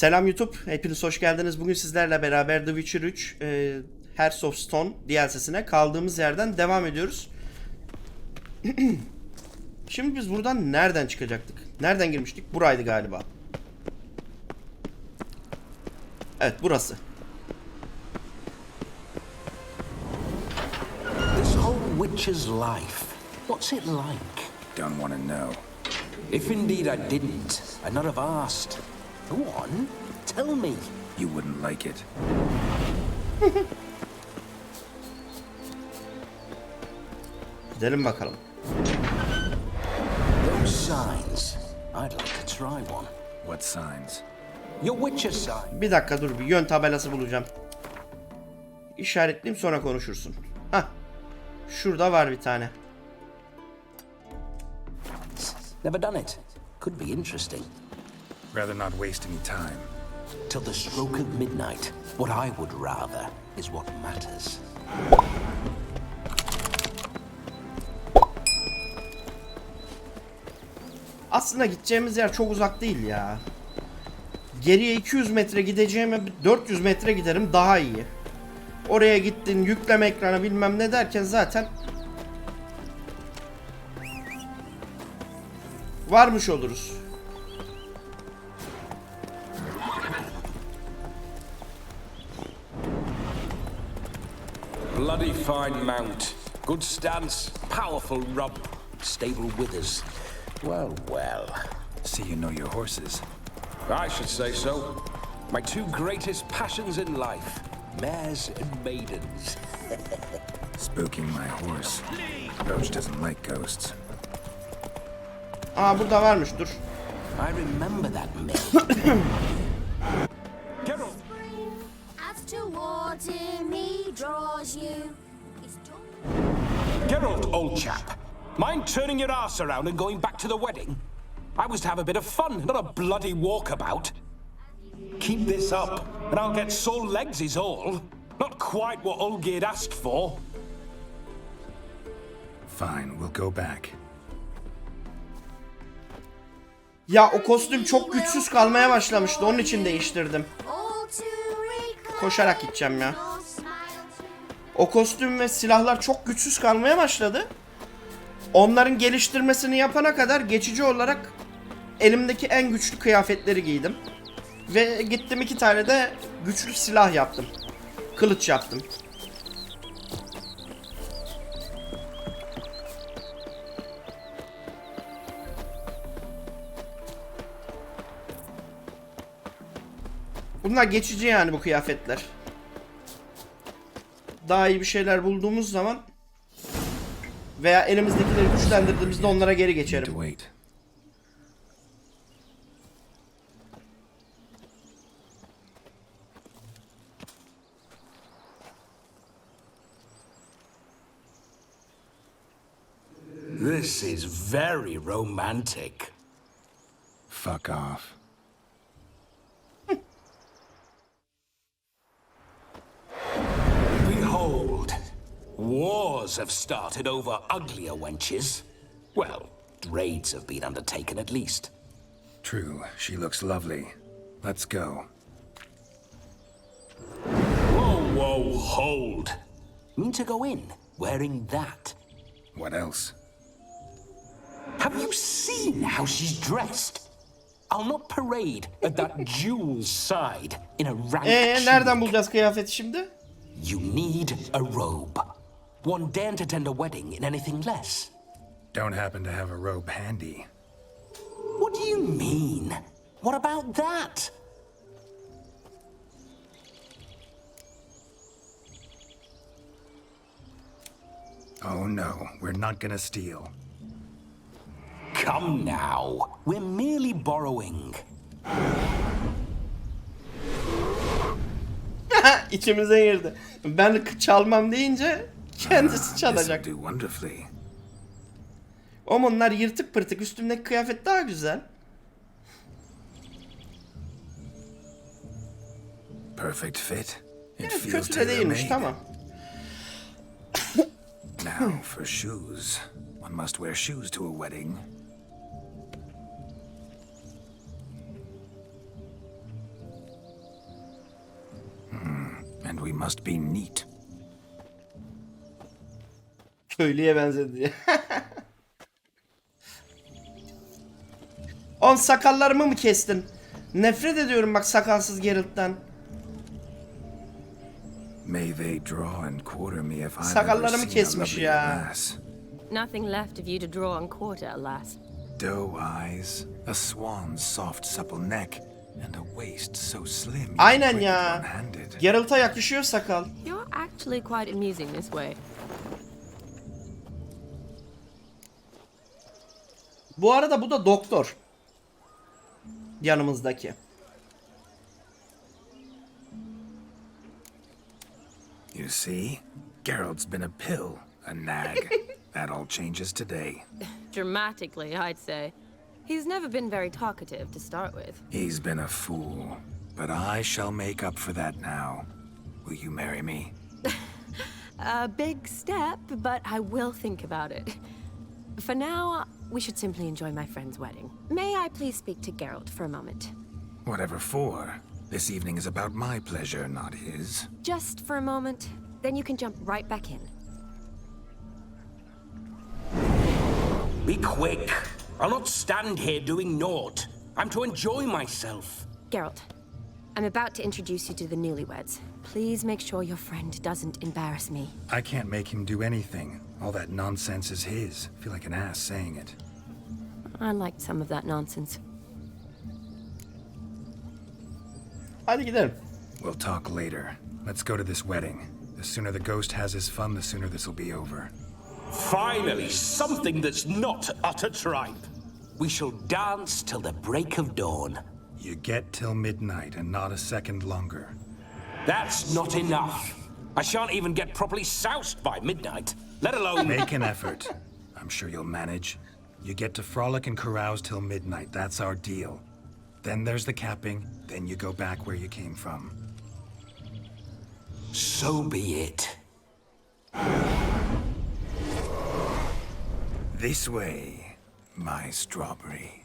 Selam YouTube, hepiniz hoş geldiniz. Bugün sizlerle beraber The Witcher 3 Hearts of Stone DLC'sine kaldığımız yerden devam ediyoruz. Şimdi biz buradan nereden çıkacaktık? Nereden girmiştik? Buraydı galiba. Evet, burası. This whole witcher's life, what's it like? Don't want to know. If indeed I didn't, I'd not have asked. Go on, tell me. You wouldn't like it. Gidelim bakalım. Those signs, I'd like to try one. What signs? Your witcher sign. Bir dakika dur, bir yön tabelası bulacağım. İşaretleyeyim, sonra konuşursun. Hah. Şurada var bir tane. Never done it. Could be interesting. Rather not waste any time. Till the stroke of midnight, what I would rather is what matters. Aslında gideceğimiz yer çok uzak değil ya. Geriye 200 metre gideceğime 400 metre giderim, daha iyi. Oraya gittin, yükleme ekrana bilmem ne derken zaten varmış oluruz. Bloody fine mount. Good stance, powerful rub, stable withers. Well, well. See you know your horses. I should say so. My two greatest passions in life, mares and maidens. Spooking my horse. Roach doesn't like ghosts. Aa, burada varmış, dur. I remember that myth. Geralt! As towards him he draws you. Geralt, old chap. Mind turning your arse around and going back to the wedding? I was to have a bit of fun, not a bloody walkabout. Keep this up, and I'll get sore legs is all. Not quite what Olgierd asked for. Fine, we'll go back. Ya o kostüm çok güçsüz kalmaya başlamıştı, onun için değiştirdim. Koşarak gideceğim ya. O kostüm ve silahlar çok güçsüz kalmaya başladı. Onların geliştirmesini yapana kadar geçici olarak elimdeki en güçlü kıyafetleri giydim. Ve gittim 2 tane de güçlü silah yaptım. Kılıç yaptım. Bunlar geçici yani, bu kıyafetler. Daha iyi bir şeyler bulduğumuz zaman veya elimizdekileri güçlendirdiğimizde onlara geri geçerim. Wait. This is very romantic. Fuck off. Behold, wars have started over uglier wenches. Well, raids have been undertaken at least. True, she looks lovely. Let's go. Whoa, whoa, hold. Mean to go in wearing that? What else? Have you seen how she's dressed? I'll not parade at that jewel's side in a rank Nereden tunic. bulacağız kıyafeti şimdi? You need a robe. One daren't attend a wedding in anything less. Don't happen to have a robe handy. What do you mean? What about that? Oh no, we're not gonna steal. Come now. We're merely borrowing. İçimize girdi. Ben çalmam deyince kendisi This'll çalacak. do wonderfully. Onlar yırtık pırtık, üstümdeki kıyafet daha güzel. Perfect fit. It Yani feels kötü de değilmiş, tailor-made. tamam. Now for shoes. One must wear shoes to a wedding. and we must be neat. Köylüye benzedi diye. On sakallarımı mı kestin? Nefret ediyorum bak sakalsız Geralt'tan. May they draw and quarter me if I've ever Sakallarımı seen a kesmiş lovely ya. lass. Nothing left of you to draw and quarter, alas. Doe eyes, a swan's soft supple neck, and a waist so slim you Aynen break it ya. one-handed. Geralt'a yakışıyor sakal. You're actually quite amusing this way. Bu arada bu da doktor. Yanımızdaki. You see, Geralt's been a pill, a nag. That all changes today. Dramatically, I'd say. He's never been very talkative to start with. He's been a fool, but I shall make up for that now. Will you marry me? A big step, but I will think about it. For now, we should simply enjoy my friend's wedding. May I please speak to Geralt for a moment? Whatever for. This evening is about my pleasure, not his. Just for a moment, then you can jump right back in. Be quick. I'll not stand here doing naught. I'm to enjoy myself. Geralt, I'm about to introduce you to the newlyweds. Please make sure your friend doesn't embarrass me. I can't make him do anything. All that nonsense is his. I feel like an ass saying it. I liked some of that nonsense. Hadi gidelim. We'll talk later. Let's go to this wedding. The sooner the ghost has his fun, the sooner this'll be over. Finally, something that's not utter tripe. We shall dance till the break of dawn. You get till midnight and not a second longer. That's not enough. I shan't even get properly soused by midnight, let alone... Make an effort. I'm sure you'll manage. You get to frolic and carouse till midnight. That's our deal. Then there's the capping. Then you go back where you came from. So be it. This way, my strawberry.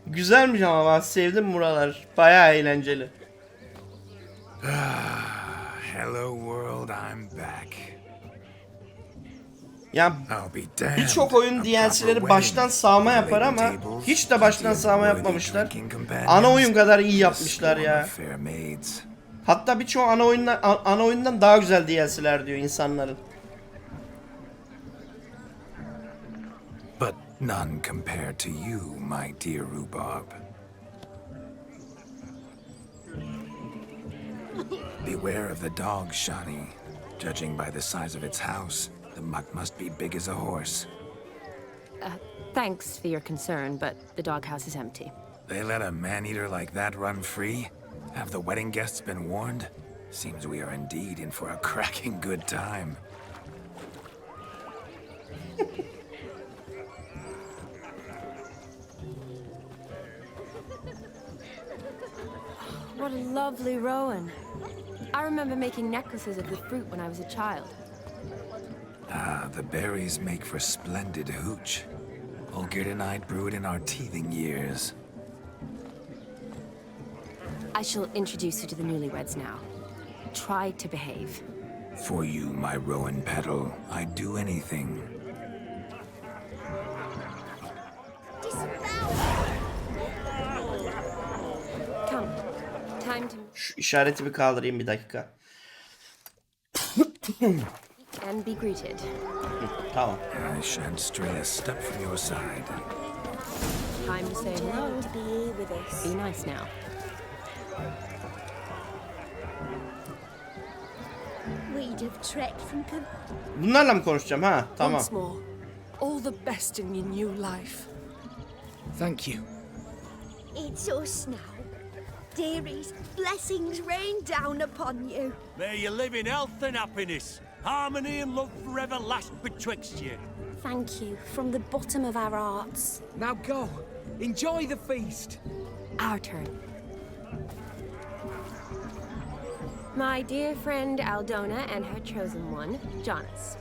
Güzelmiş ama ben sevdim buralar. Bayağı eğlenceli. Hello world, I'm back. Ya I'll be damned. birçok oyun A DLC'leri proper baştan wedding. sağma yapar Waiting ama tables, hiç de baştan plenty of sağma worthy yapmamışlar. drinking companions, Ana oyun kadar iyi a yapmışlar swarm ya. of fair maids. Hatta birçoğu ana oyundan daha güzel DLC'ler diyor insanların. But none compared to you, my dear rhubarb. Beware of the dog, Shani. Judging by the size of its house, the mutt must be big as a horse. Thanks for your concern, but the doghouse is empty. They let a man-eater like that run free? Have the wedding guests been warned? Seems we are indeed in for a cracking good time. What a lovely rowan. I remember making necklaces of the fruit when I was a child. Ah, the berries make for splendid hooch. Olgierd and I brewed in our teething years. I shall introduce you to the newlyweds now. Try to behave. For you, my rowan petal, I'd do anything. Come. Time to... Şu işareti bir kaldırayım bir dakika. and be greeted. Tamam. I shan't stray a step from your side. Time to say hello. To be here with us. Be nice now. We'd have trekked from Bunlarla mı konuşacağım ha? Tamam. Once more, all the best in your new life. Thank you. It's us now. Dearies, blessings rain down upon you. May you live in health and happiness. Harmony and love forever last betwixt you. Thank you from the bottom of our hearts. Now go. Enjoy the feast. Our turn. My dear friend Aldona and her chosen one, Jonas.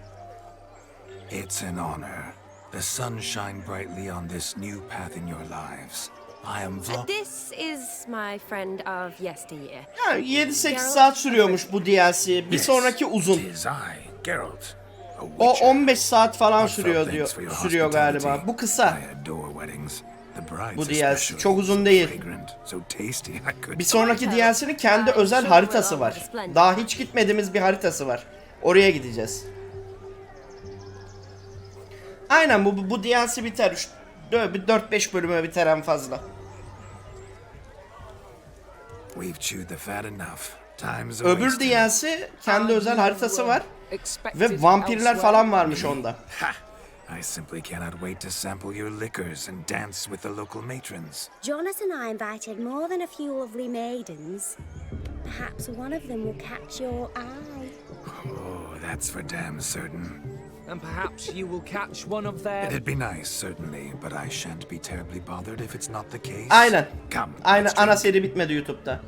It's an honor. The sun shine brightly on this new path in your lives. I am Vlog. This is my friend of yesteryear. Yani 7-8 saat sürüyormuş bu DLC. Bir sonraki uzun. Tis I, Geralt. A O witcher. 15 saat falan Heartfelt sürüyor thanks for your sürüyor galiba. hospitality. Bu kısa. I adore weddings. The brides Bu DLC especially. çok uzun değil. Fragrant, so tasty, I could. Bir sonraki DLC'nin kendi özel haritası var. Daha hiç gitmediğimiz bir haritası var. Oraya gideceğiz. Aynen bu DLC biter. 4-5 bölüme biter en fazla. We've chewed the fat enough. Time's a Öbür wasting. DLC kendi özel haritası var. Ve vampirler falan varmış onda. Ha! I simply cannot wait to sample your liquors and dance with the local matrons. Jonas and I invited more than a few lovely maidens. Perhaps one of them will catch your eye. Oh, that's for damn certain. And perhaps you will catch one of their... It'd be nice, certainly, but I shan't be terribly bothered if it's not the case. Aynen. Come, Aynen, let's ana drink. seri bitmedi YouTube'da.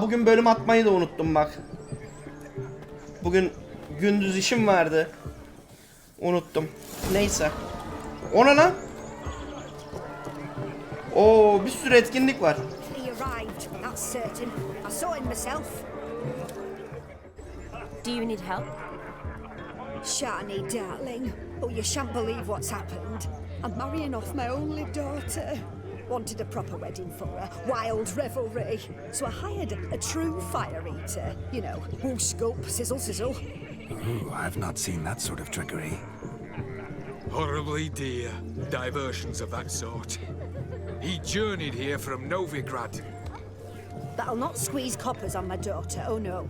Bugün bölüm atmayı da unuttum bak. Bugün gündüz işim vardı. Unuttum. Neyse. O ne lan? Oo, bir sürü etkinlik var. He arrived, that's certain. I saw him myself. Do you need help? Shani, darling. Oh, you shan't believe what's happened. I'm marrying off my only daughter. Wanted a proper wedding for her, wild revelry. So I hired a true fire eater. You know, whoosh, scope, sizzle, sizzle. Ooh, I've not seen that sort of trickery. Horribly dear diversions of that sort. He journeyed here from Novigrad. But I'll not squeeze coppers on my daughter, oh no.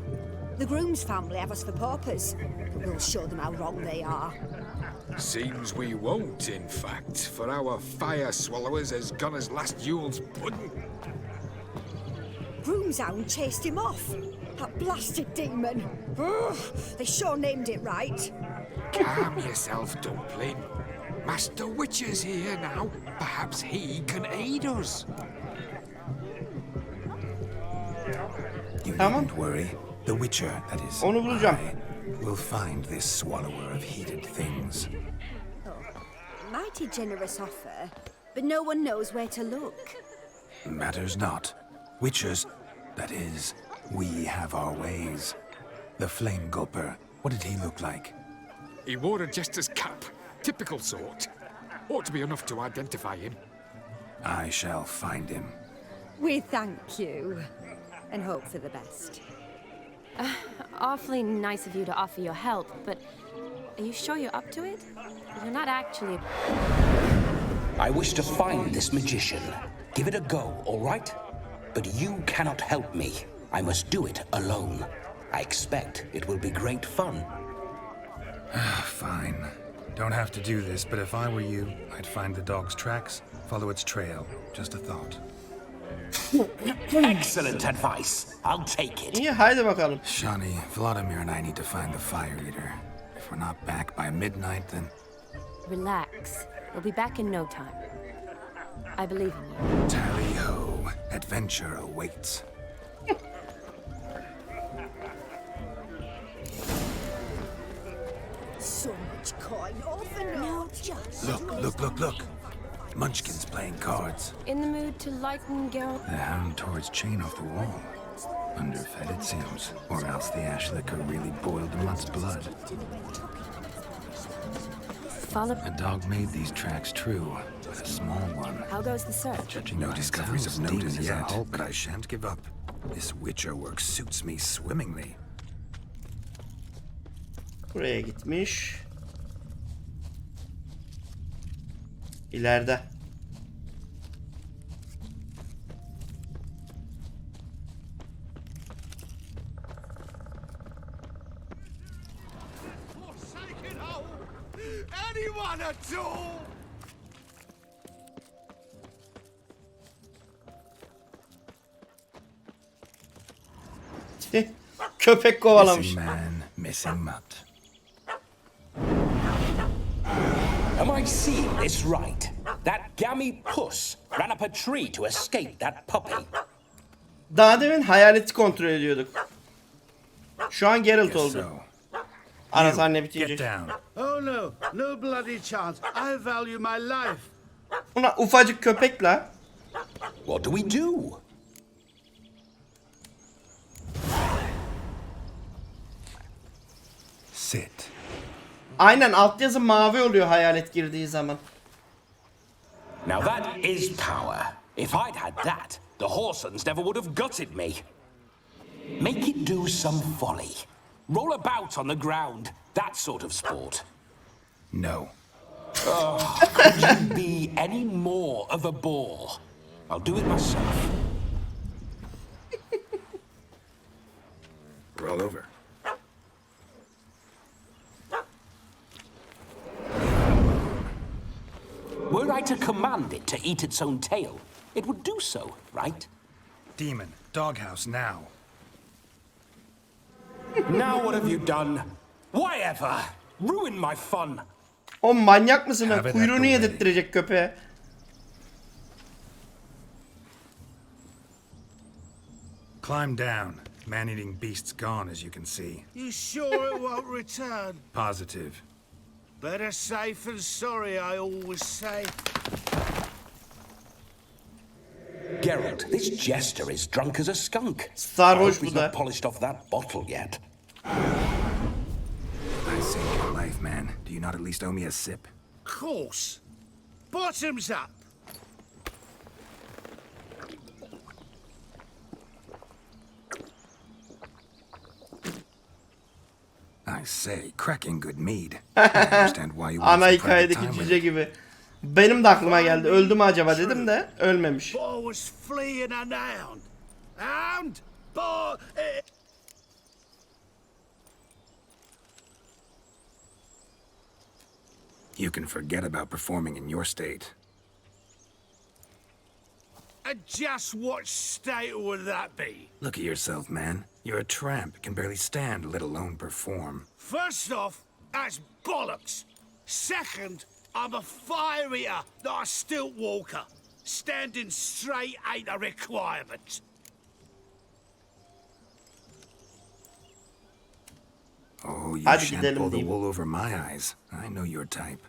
The groom's family have us for paupers, but we'll show them how wrong they are. Seems we won't, in fact, for our fire swallowers has gone as last Yule's pudding. Groom's hound chased him off. That blasted demon. Ugh, they sure named it right. Calm yourself, Dumpling. Master Witcher's here now. Perhaps he can aid us. You Tamam. needn't worry. The Witcher, that is, Onu bulacağım. I, will find this swallower of heated things. Mighty generous offer, but no one knows where to look. Matters not. Witchers, that is, we have our ways. The Flame Gulper, what did he look like? He wore a jester's cap. Typical sort. Ought to be enough to identify him. I shall find him. We thank you, and hope for the best. Awfully nice of you to offer your help, but are you sure you're up to it? You're not actually... I wish to find this magician. Give it a go, all right? But you cannot help me. I must do it alone. I expect it will be great fun. Fine. Don't have to do this, but if I were you, I'd find the dog's tracks, follow its trail. Just a thought. Excellent advice. I'll take it. İyi, haydi bakalım. Shani, Vladimir and I need to find the fire eater. If we're not back by midnight, then... Relax. We'll be back in no time. I believe in you. Tally-ho. Adventure awaits. So much coin, all for naught. Just Look. Munchkin's playing cards. In the mood to lighten Geralt? The hound tore its chain off the wall. Underfed, it seems. Or else the ash liquor really boiled the mutt's blood. Follow... A dog made these tracks true, but a small one. How goes the search? Judging no discoveries of note as yet, but I shan't give up. This Witcher work suits me swimmingly. Buraya gitmiş. İleride. Forsaken home! Anyone at all! Köpek kovalamış. Missing man, missing mutt. Am I seeing this right? That gammy puss ran up a tree to escape that puppy. Daha demin hayaleti kontrol ediyorduk. Şu an Geralt Guess oldu. so. Ana sahne Get bitecek. down. Oh no bloody chance. I value my life. Buna ufacık köpek la. What do we do? Sit. Aynen, altyazı mavi oluyor hayalet girdiği zaman. Now that is power. If I'd had that, the Horsons never would have gutted me. Make it do some folly. Roll about on the ground. That sort of sport. No. Could you be any more of a bore? I'll do it myself. Roll over. Were I to command it to eat its own tail, it would do so, right? Demon, doghouse now. Now what have you done? Why ever? Ruin my fun. O manyak mısın? Have it Kuyruğunu at the yedirttirecek köpeğe. Climb down. Man-eating beast's gone, as you can see. You sure it won't return? Positive. Better safe than sorry, I always say. Geralt, this jester is drunk as a skunk. I Sarhoş hope bu he's da. not polished off that bottle yet. I saved your life, man. Do you not at least owe me a sip? Course. Bottoms up. I say, cracking good mead. I understand why you want Ana some private hikayedeki time with cüce it. gibi. Benim de aklıma geldi. Öldü mü acaba dedim de ölmemiş. Boy was fleeing an hound. Hound? Boy... You can forget about performing in your state. And just what state would that be? Look at yourself, man. You're a tramp, can barely stand, let alone perform. First off, that's bollocks. Second, I'm a fire eater, not a stilt walker. Standing straight ain't a requirement. Oh, you Hadi shan't gidelim pull the diyeyim. wool over my eyes. I know your type.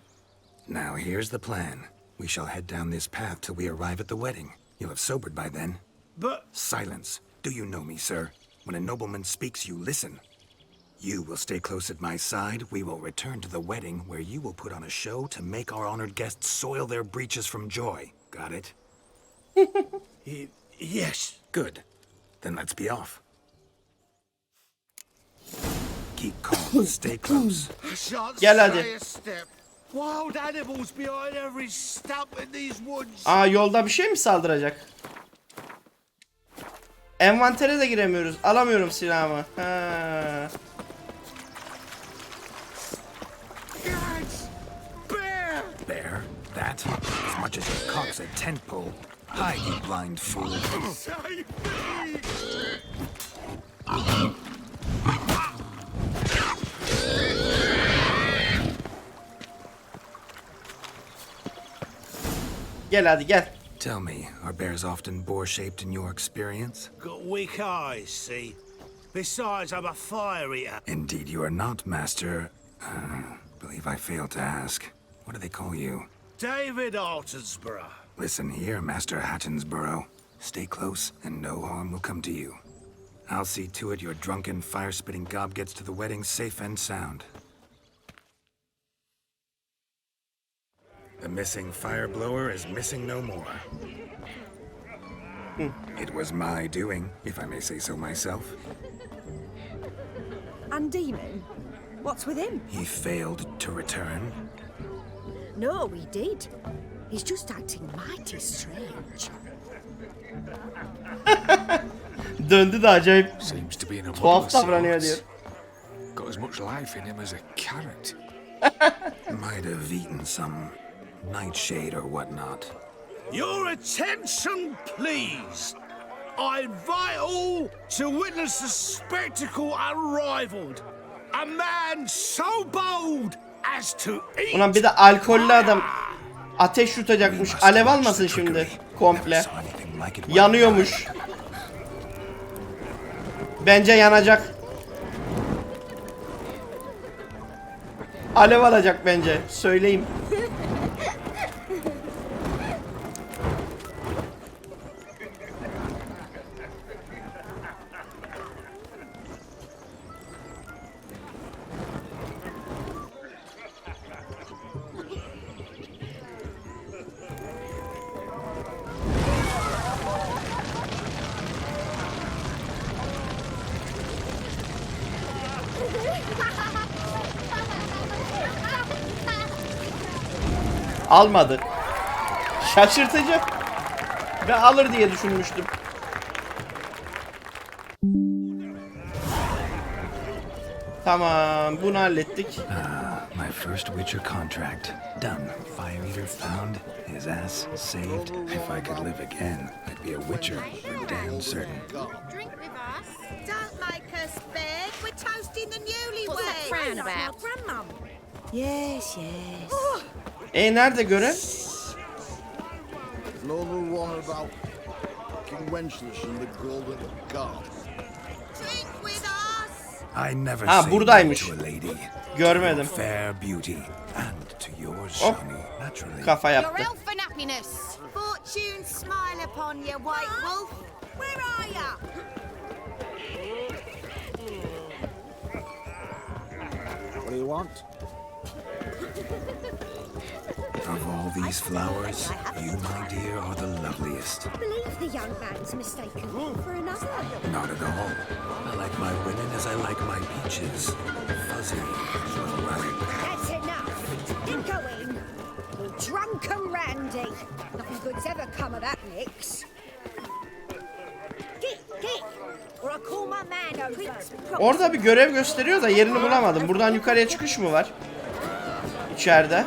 Now, here's the plan. We shall head down this path till we arrive at the wedding. You'll have sobered by then. But Silence. Do you know me, sir? When a nobleman speaks, you listen. You will stay close at my side. We will return to the wedding, where you will put on a show to make our honored guests soil their breeches from joy. Got it? yes. Good. Then let's be off. Keep calm. Stay close. I shan't Gel stay hadi. a step. Wild animals behind every stump in these woods. Aa, yolda bir şey mi saldıracak? Envantere de giremiyoruz. Alamıyorum silahımı. Ha. Guys! Bear! Bear, that, as much as your cock's a tent pole. Hide, you blind fool. Save me! Gel hadi gel. Tell me, are bears often boar-shaped in your experience? Got weak eyes, see? Besides, I'm a fire eater. Indeed you are not, Master. Believe I failed to ask. What do they call you? David Altonsborough. Listen here, Master Hattonsborough. Stay close, and no harm will come to you. I'll see to it your drunken, fire-spitting gob gets to the wedding safe and sound. The missing fire blower is missing no more. It was my doing, if I may say so myself. And Demon? What's with him? He failed to return. No, he did. He's just acting mighty strange. Döndü de acayip Seems to be in a tuhaf davranıyor diyor. Got as much life in him as a carrot. Might have eaten some nightshade or whatnot. Your attention, please. I invite all to witness a spectacle unrivaled. A man so bold as to eat. Ulan bir de alkollü adam ateş tutacakmış. Alev almasın şimdi komple. Yanıyormuş. Bence yanacak. Alev alacak bence. Söyleyeyim. Almadı. Şaşırtıcı. Ben alır diye düşünmüştüm. Tamam, bunu hallettik. My first Witcher contract. Done. Fire Eater found. His ass saved. If I could live again, I'd be a Witcher for damn certain. Drink with us. Don't make us beg. We're toasting the newlyweds. What's that frown about? Grandmum. Yes, yes. Nerede görev? Another one about fucking wenches in the golden garden. Drink with us. I never Ha, say buradaymış. no to a lady. Görmedim. Fair beauty. And to yours, Hop. Shani, naturally. Kafa Your yaptı. elf and happiness. Fortune smile upon you, white wolf. Where are you? What do you want? Of all these flowers, you, my dear, are the loveliest. I believe the young man's mistaken one for another. Not at all. I like my women as I like my peaches. Fuzzy, well-ripe. That's enough. Get going. You're drunk and randy. Nothing good's ever come of that mix. Get. Or I call my man over. Orada bir görev gösteriyor da yerini bulamadım. Buradan yukarıya çıkış mı var? İçeride.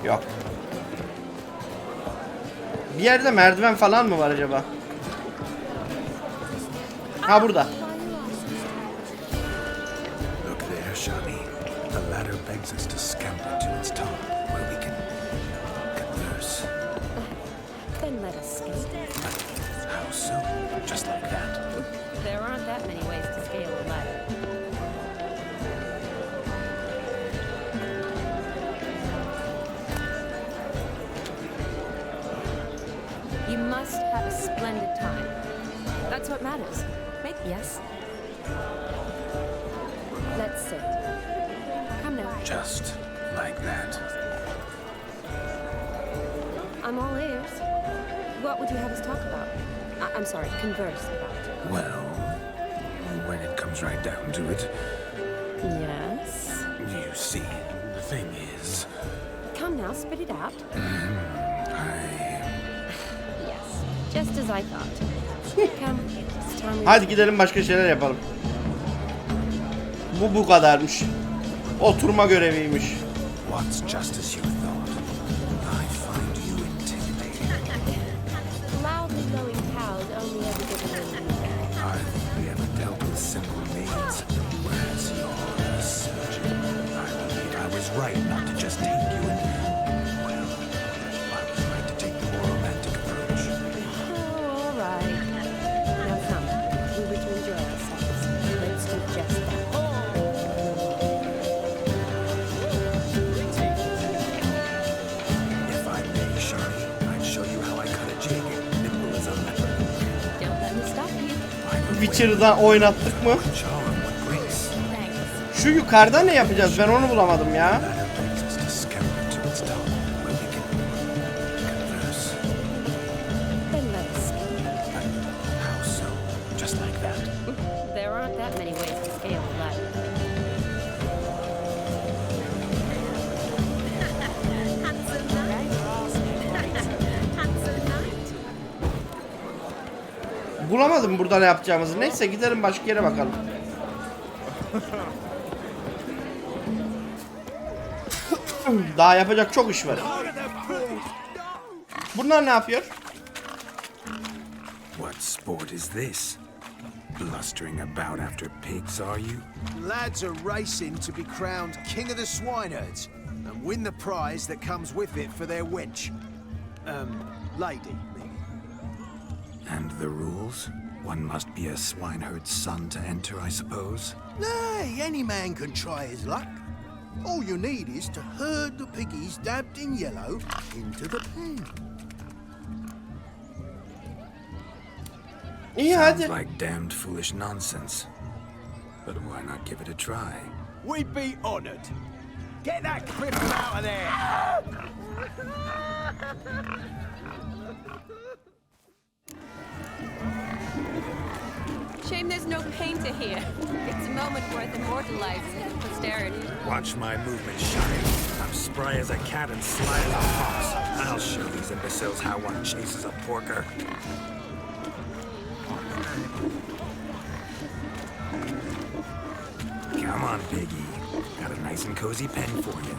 Yok. Bir yerde merdiven falan mı var acaba? Ha, burada. Look there, Shani. The ladder begs us to scamper to its top, where we can converse. Then let us skate. How so? Just like that. There aren't that many ways to scale a ladder. You must have a splendid time. That's what matters. Right? Yes. Let's sit. Come now. Just like that. I'm all ears. What would you have us talk about? I'm sorry, converse about. Well, when it comes right down to it, Yes. you see, the thing is, Come now, spit it out. I... Yes, just as I thought. Come, it's time we... Hadi gidelim, başka şeyler yapalım. Bu kadarmış. Oturma göreviymiş. What's just as you thought? I find you intimidating. Loudly blowing cows only ever get away with Hardly ever dealt with simple maids, whereas you're a surgeon. I believe I was right not to just take you and... Well, I was right to take the more romantic approach. Oh, all right. Now come, we were to enjoy ourselves. Let's do just that. If I may, Shani, I'd show you how I cut a jig, nimble as a leopard. Don't let me stop you. Witcher'dan oynattık mı? Charm, what grace. Thanks. Şu yukarıda ne yapacağız? Ben onu bulamadım ya. Ladder begs us to scamper to its top, where we can converse. Then let us skate. How so? Just like that. There aren't that many ways to scale a ladder. Handsome night. Handsome night. Bulamadım burada ne yapacağımızı. Neyse, gidelim başka yere bakalım. Daha yapacak çok iş var. Bunlar ne yapıyor? What sport is this? Blustering about after pigs, are you? Lads are racing to be crowned king of the swineherds and win the prize that comes with it for their wench. Lady. And the rules? One must be a swineherd's son to enter, I suppose? Nay, any man can try his luck. All you need is to herd the piggies dabbed in yellow into the pen. İyi, Sounds hadi. like damned foolish nonsense. But why not give it a try? We'd be honored. Get that cripple out of there! Shame there's no painter here. It's a moment worth immortalizing for posterity. Watch my movement, Shine. I'm spry as a cat and sly as a fox. I'll show these imbeciles how one chases a porker. Come on, piggy. Got a nice and cozy pen for you.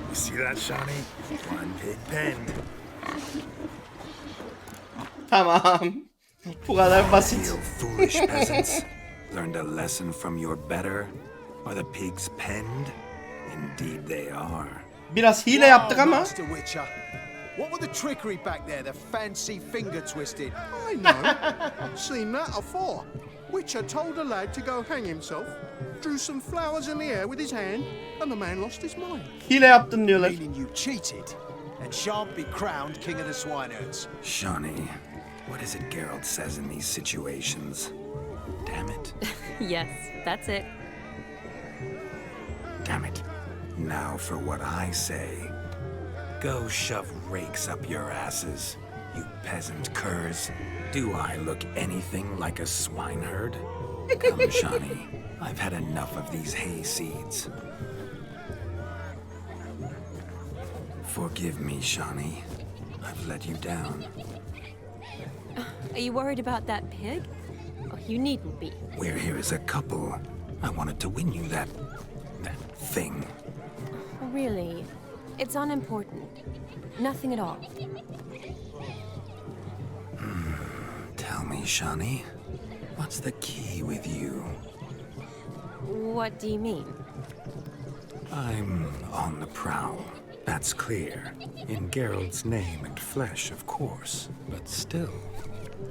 You see that, Shawnee? One pig pen. Tamam. Bu kadar basit. You foolish peasants. Learned a lesson from your better? Are the pigs penned? Indeed they are. Biraz hile yaptık ama. Master Witcher, what were the trickery back there, the fancy finger twisting? I know. Seen that afore. Witcher told a lad to go hang himself, drew some flowers in the air with his hand, and the man lost his mind. Hile yaptın diyorlar. Meaning you cheated and shan't be crowned king of the swineherds. Shawnee, what is it Geralt says in these situations? Damn it. Yes, that's it. Damn it. Now for what I say. Go shove rakes up your asses, you peasant curs. Do I look anything like a swineherd? Come, Shawnee. I've had enough of these hay seeds. Forgive me, Shawnee. I've let you down. Are you worried about that pig? Oh, you needn't be. We're here as a couple. I wanted to win you that thing. Really, it's unimportant. Nothing at all. Tell me, Shawnee, what's the key with you? What do you mean? I'm on the prowl. That's clear. In Geralt's name and flesh, of course. But still,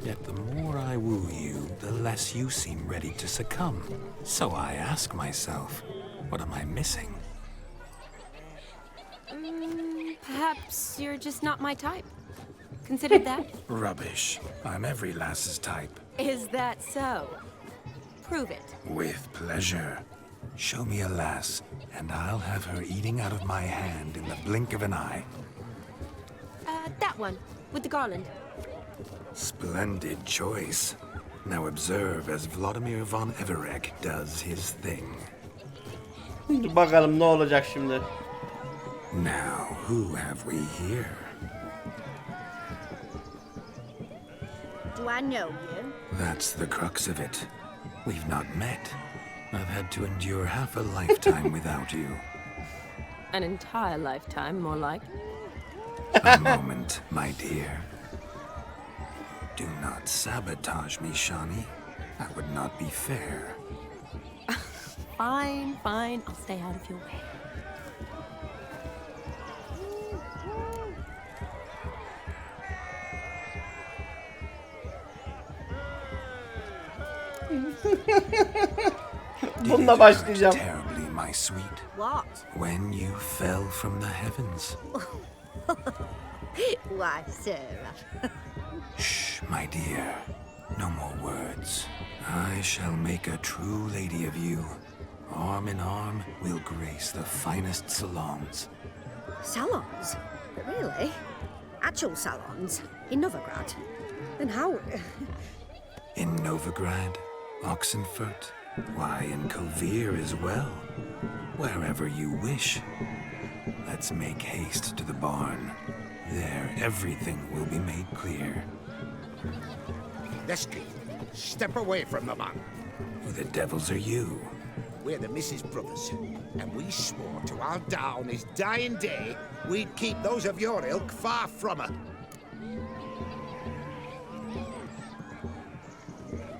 yet the more I woo you, the less you seem ready to succumb. So I ask myself, what am I missing? Perhaps you're just not my type. Considered that? Rubbish. I'm every lass's type. Is that so? Prove it. With pleasure. Show me a lass, and I'll have her eating out of my hand in the blink of an eye. That one, with the garland. Splendid choice. Now observe as Vladimir von Everec does his thing. Dur bakalım ne olacak şimdi. Now, who have we here? Do I know you? That's the crux of it. We've not met. I've had to endure half a lifetime without you. An entire lifetime, more like. A moment, my dear. Do not sabotage me, Shawnee. That would not be fair. Fine, fine. I'll stay out of your way. Bununla başlayacağım. Terribly, my sweet. What? When you fell from the heavens. Why, Sarah. Shh, my dear. No more words. I shall make a true lady of you. Arm in arm, we'll grace the finest salons. Salons? Really? Actual salons? In Novigrad? Then how... In Novigrad, Oxenfurt, why, in Kovir as well. Wherever you wish. Let's make haste to the barn. There, everything will be made clear. Leslie, step away from the man. Who the devils are you? We're the Mrs. Brothers, and we swore to our down his dying day we'd keep those of your ilk far from her.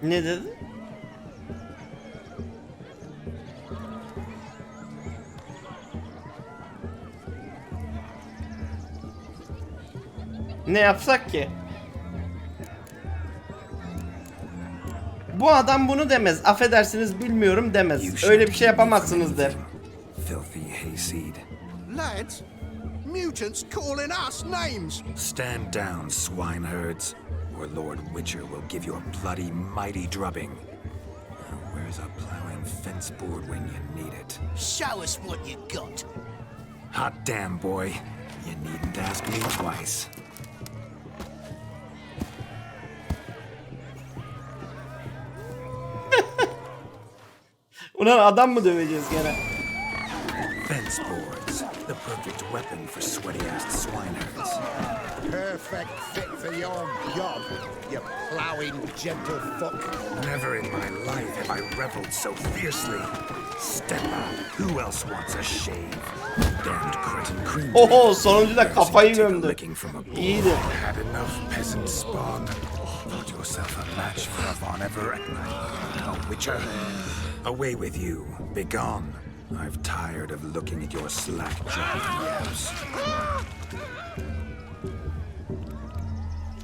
Ne dedi? Ne yapsak ki? Bu adam bunu demez. Affedersiniz bilmiyorum demez. Öyle bir şey yapamazsınız der. Filthy hayseed. Lads, Mutants calling us names. Stand down, swineherds, or Lord Witcher will give you a bloody mighty drubbing. Now, where's a plowing fence board when you need it? Show us what you got. Hot damn, boy. You needn't ask me twice. Ulan adam mı döveceğiz gene? Fence boards, the perfect weapon for sweaty-ass swineherds. Perfect fit for your job, you ploughing gentlefolk. Never in my life have I reveled so fiercely. Step up. Who else wants a shave? Damned cretin cream. Oho, sonuncu da kafayı gömdü. İyiydi. Had enough peasant spawn. Got yourself a match for a von Everec'in. Oh, Witcher. Away with you. Begone. I've tired of looking at your slack-jawed yaps.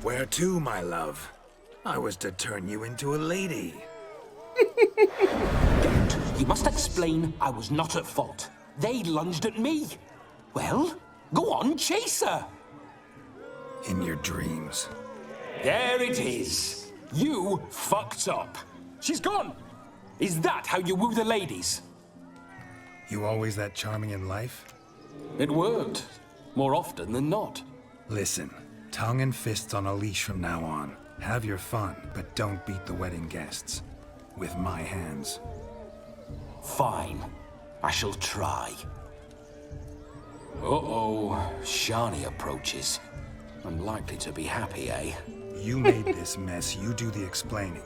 Where to, my love? I was to turn you into a lady. Geralt, you must explain I was not at fault. They lunged at me. Well, go on, chase her. In your dreams. There it is. You fucked up. She's gone. Is that how you woo the ladies? You always that charming in life? It worked. More often than not. Listen, tongue and fists on a leash from now on. Have your fun, but don't beat the wedding guests. With my hands. Fine. I shall try. Uh-oh. Shani approaches. Unlikely to be happy, eh? You made this mess. You do the explaining.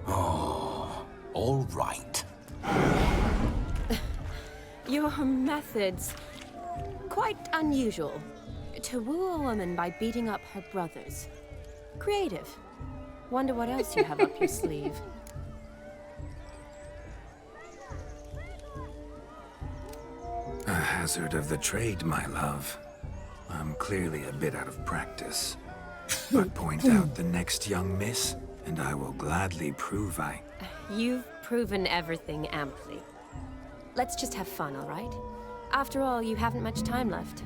Oh, all right. Your methods, quite unusual. To woo a woman by beating up her brothers. Creative. Wonder what else you have up your sleeve. A hazard of the trade, my love. I'm clearly a bit out of practice. But point out the next young miss, and I will gladly prove I... You've proven everything amply. Let's just have fun, all right? After all, you haven't much time left.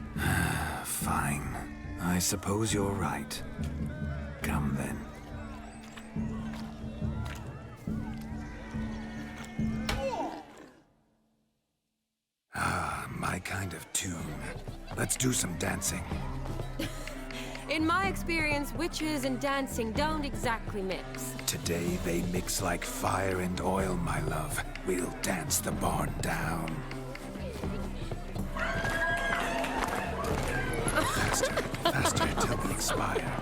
Fine. I suppose you're right. Come then. Ah, my kind of tune. Let's do some dancing. In my experience, witches and dancing don't exactly mix. Today they mix like fire and oil, my love. We'll dance the barn down. Faster, faster till we expire.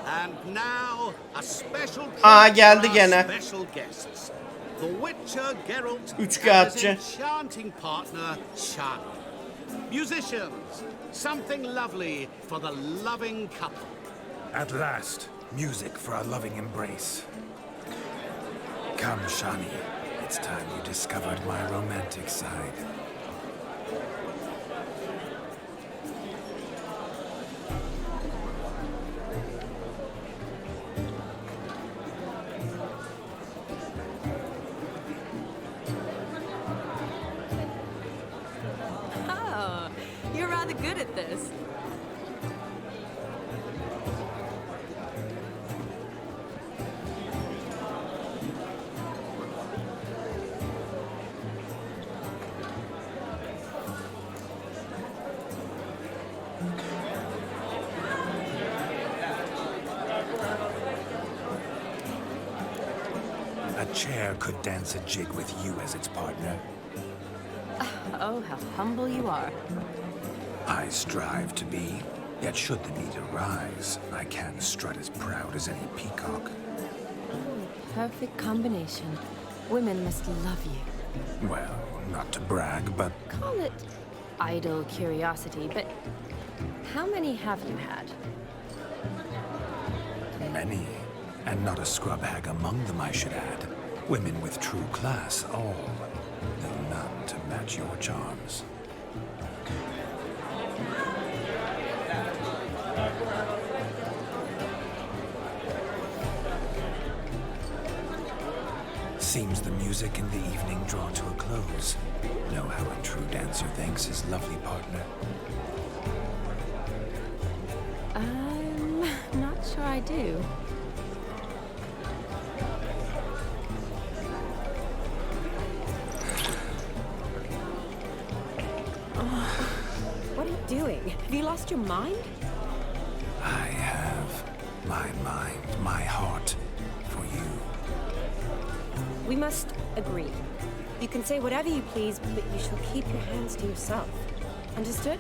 And now, a special geldi gene. special guests. The Witcher Geralt and his Üçkağıtçı. enchanting partner, Shani. Musicians, something lovely for the loving couple. At last, music for our loving embrace. Come, Shani. It's time you discovered my romantic side. Oh, you're rather good at this. A chair could dance a jig with you as its partner. Oh, how humble you are. I strive to be. Yet should the need arise, I can strut as proud as any peacock. Perfect combination. Women must love you. Well, not to brag, but Call it idle curiosity, but how many have you had? many. And not a scrub hag among them, I should add. Women with true class, all. Though none to match your charms. Seems the music and the evening draw to a close. Know how a true dancer thanks his lovely partner. I'm not sure I do. What are you doing? Have you lost your mind? I have my mind, my heart for you. We must agree. You can say whatever you please, but you shall keep your hands to yourself. Understood?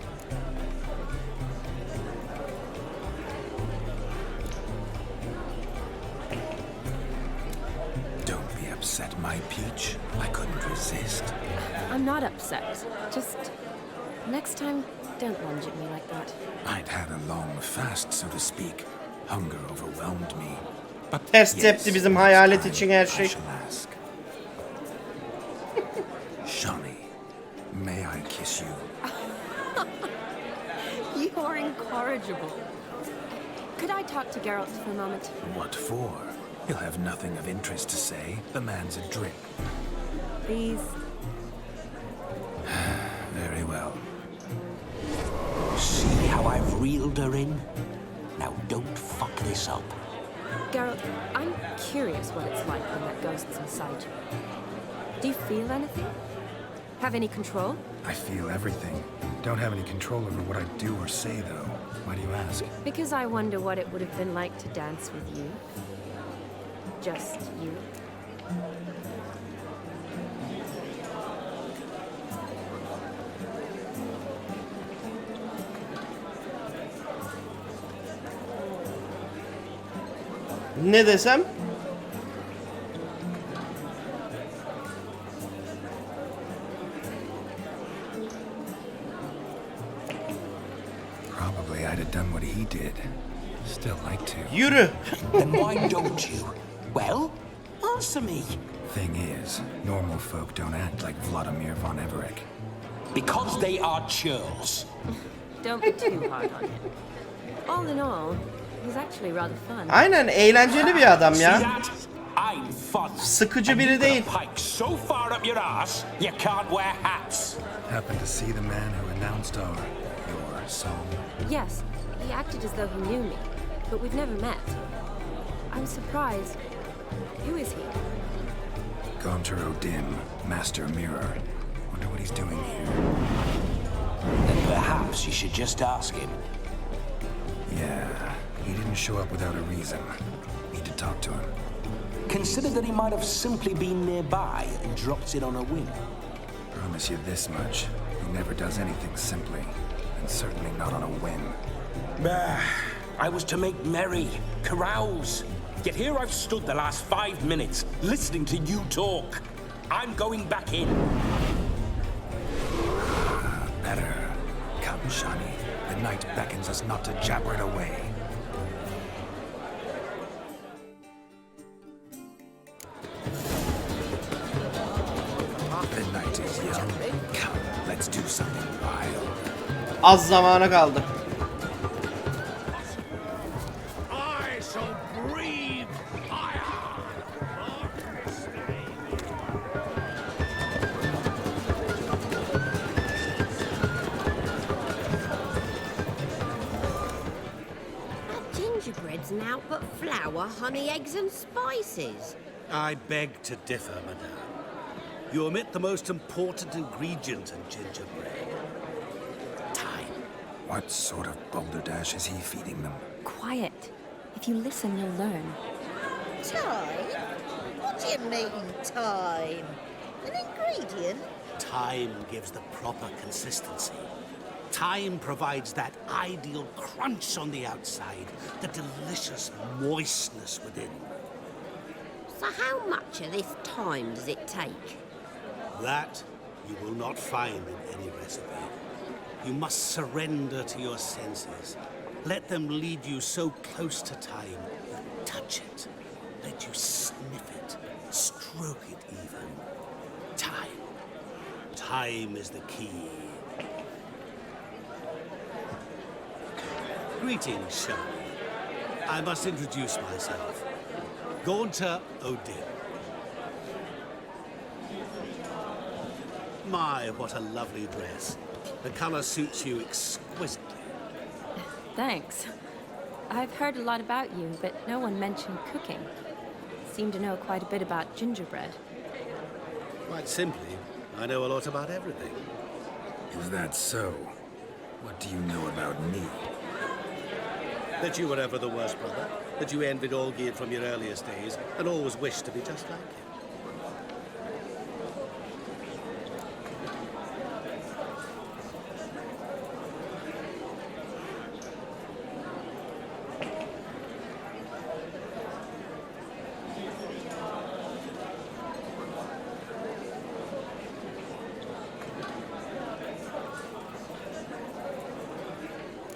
Don't be upset, my peach. I couldn't resist. I'm not upset. Just next time, don't lunge at me like that. I'd had a long fast, so to speak. Hunger overwhelmed me. But Ters tepti bizim hayalet için her şey. I shall ask. Shani, may I kiss you? You're incorrigible. Could I talk to Geralt for a moment? What for? He'll have nothing of interest to say. The man's adrift. Please. Very well. See how I've reeled her in? Now don't fuck this up. Geralt, I'm curious what it's like when that ghost's inside you. Do you feel anything? Have any control? I feel everything. Don't have any control over what I do or say, though. Why do you ask? Because I wonder what it would have been like to dance with you. Just you. Ne desem? Probably I'd have done what he did. Still like to. Yürü. Then why don't you? Well, answer me. Thing is, normal folk don't act like Vladimir von Everec. Because they are churls. Don't be too hard on him. All in all, he's actually rather fun. Aynen eğlenceli bir adam See ya. that? I'm fun. Sıkıcı biri değil. Pike so far up your ass, you can't wear hats. Happened to see the man who announced your song. Yes, he acted as though he knew me, but we've never met. I'm surprised. Who is he? Gaunter O'Dim, Master Mirror. Wonder what he's doing here. Then perhaps you should just ask him. Yeah, he didn't show up without a reason. Need to talk to him. Consider that he might have simply been nearby and dropped in on a whim. Promise you this much. He never does anything simply. And certainly not on a whim. I was to make merry, carouse. Yet here I've stood the last 5 minutes, listening to you talk. I'm going back in. Better. Come, Shani. The night beckons us not to jabber it away. The night is young. Come, let's do something wild. Az zamana kaldı. I shall breathe fire. Gingerbread's naught but flour, honey, eggs and spices. I beg to differ, madame. You omit the most important ingredient in gingerbread. Time. What sort of balderdash is he feeding them? Quiet. If you listen, you'll learn. Time? What do you mean, time? An ingredient? Time gives the proper consistency. Time provides that ideal crunch on the outside, the delicious moistness within. So how much of this time does it take? That you will not find in any recipe. You must surrender to your senses. Let them lead you so close to time. Touch it. Let you sniff it. Stroke it even. Time. Time is the key. Greetings, Shelby. I must introduce myself. Gaunter Odin. My, what a lovely dress. The color suits you exquisitely. Thanks. I've heard a lot about you, but no one mentioned cooking. Seem to know quite a bit about gingerbread. Quite simply, I know a lot about everything. Is that so? What do you know about me? That you were ever the worst brother, that you envied Olgierd from your earliest days, and always wished to be just like him.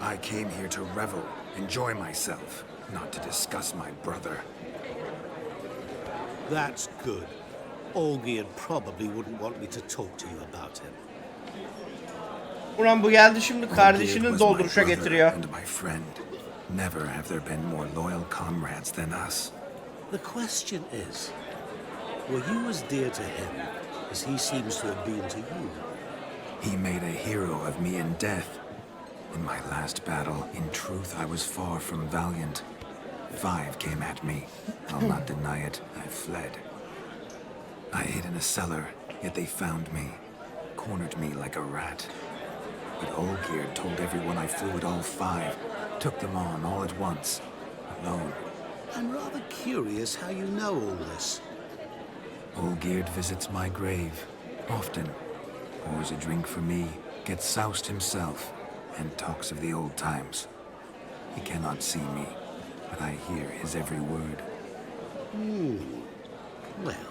I came here to revel, enjoy myself, not to discuss my brother. That's good. Olgierd probably wouldn't want me to talk to you about him. Ulan bu geldi şimdi kardeşini Olgierd was dolduruşa my brother getiriyor. and my friend. Never have there been more loyal comrades than us. The question is, were you as dear to him as he seems to have been to you? He made a hero of me in death. In my last battle, in truth, I was far from valiant. 5 came at me. I'll not deny it. I fled. I hid in a cellar, yet they found me. Cornered me like a rat. But Olgierd told everyone I flew at all 5. Took them on all at once. Alone. I'm rather curious how you know all this. Olgierd visits my grave. Often. Pours a drink for me. Gets soused himself. And talks of the old times. He cannot see me, but I hear his every word. Well,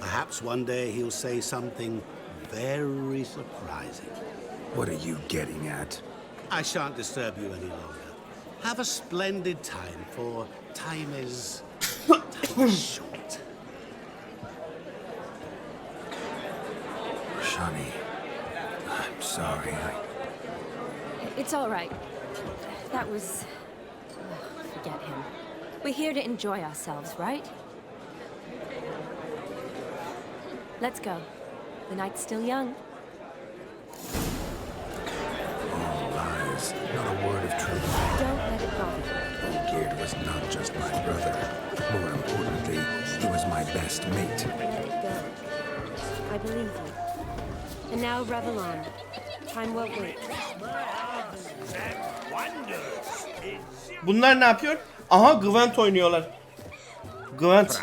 perhaps one day he'll say something very surprising. What are you getting at? I shan't disturb you any longer. Have a splendid time, for time is short. Shani, I'm sorry. It's all right. That was... forget him. We're here to enjoy ourselves, right? Let's go. The night's still young. All lies, not a word of truth. Don't let it bother you. Olgierd was not just my brother. More importantly, he was my best mate. Let it go. I believe you. And now revel on. Time won't wait. Bunlar ne yapıyor? Aha Gwent oynuyorlar. Gwent.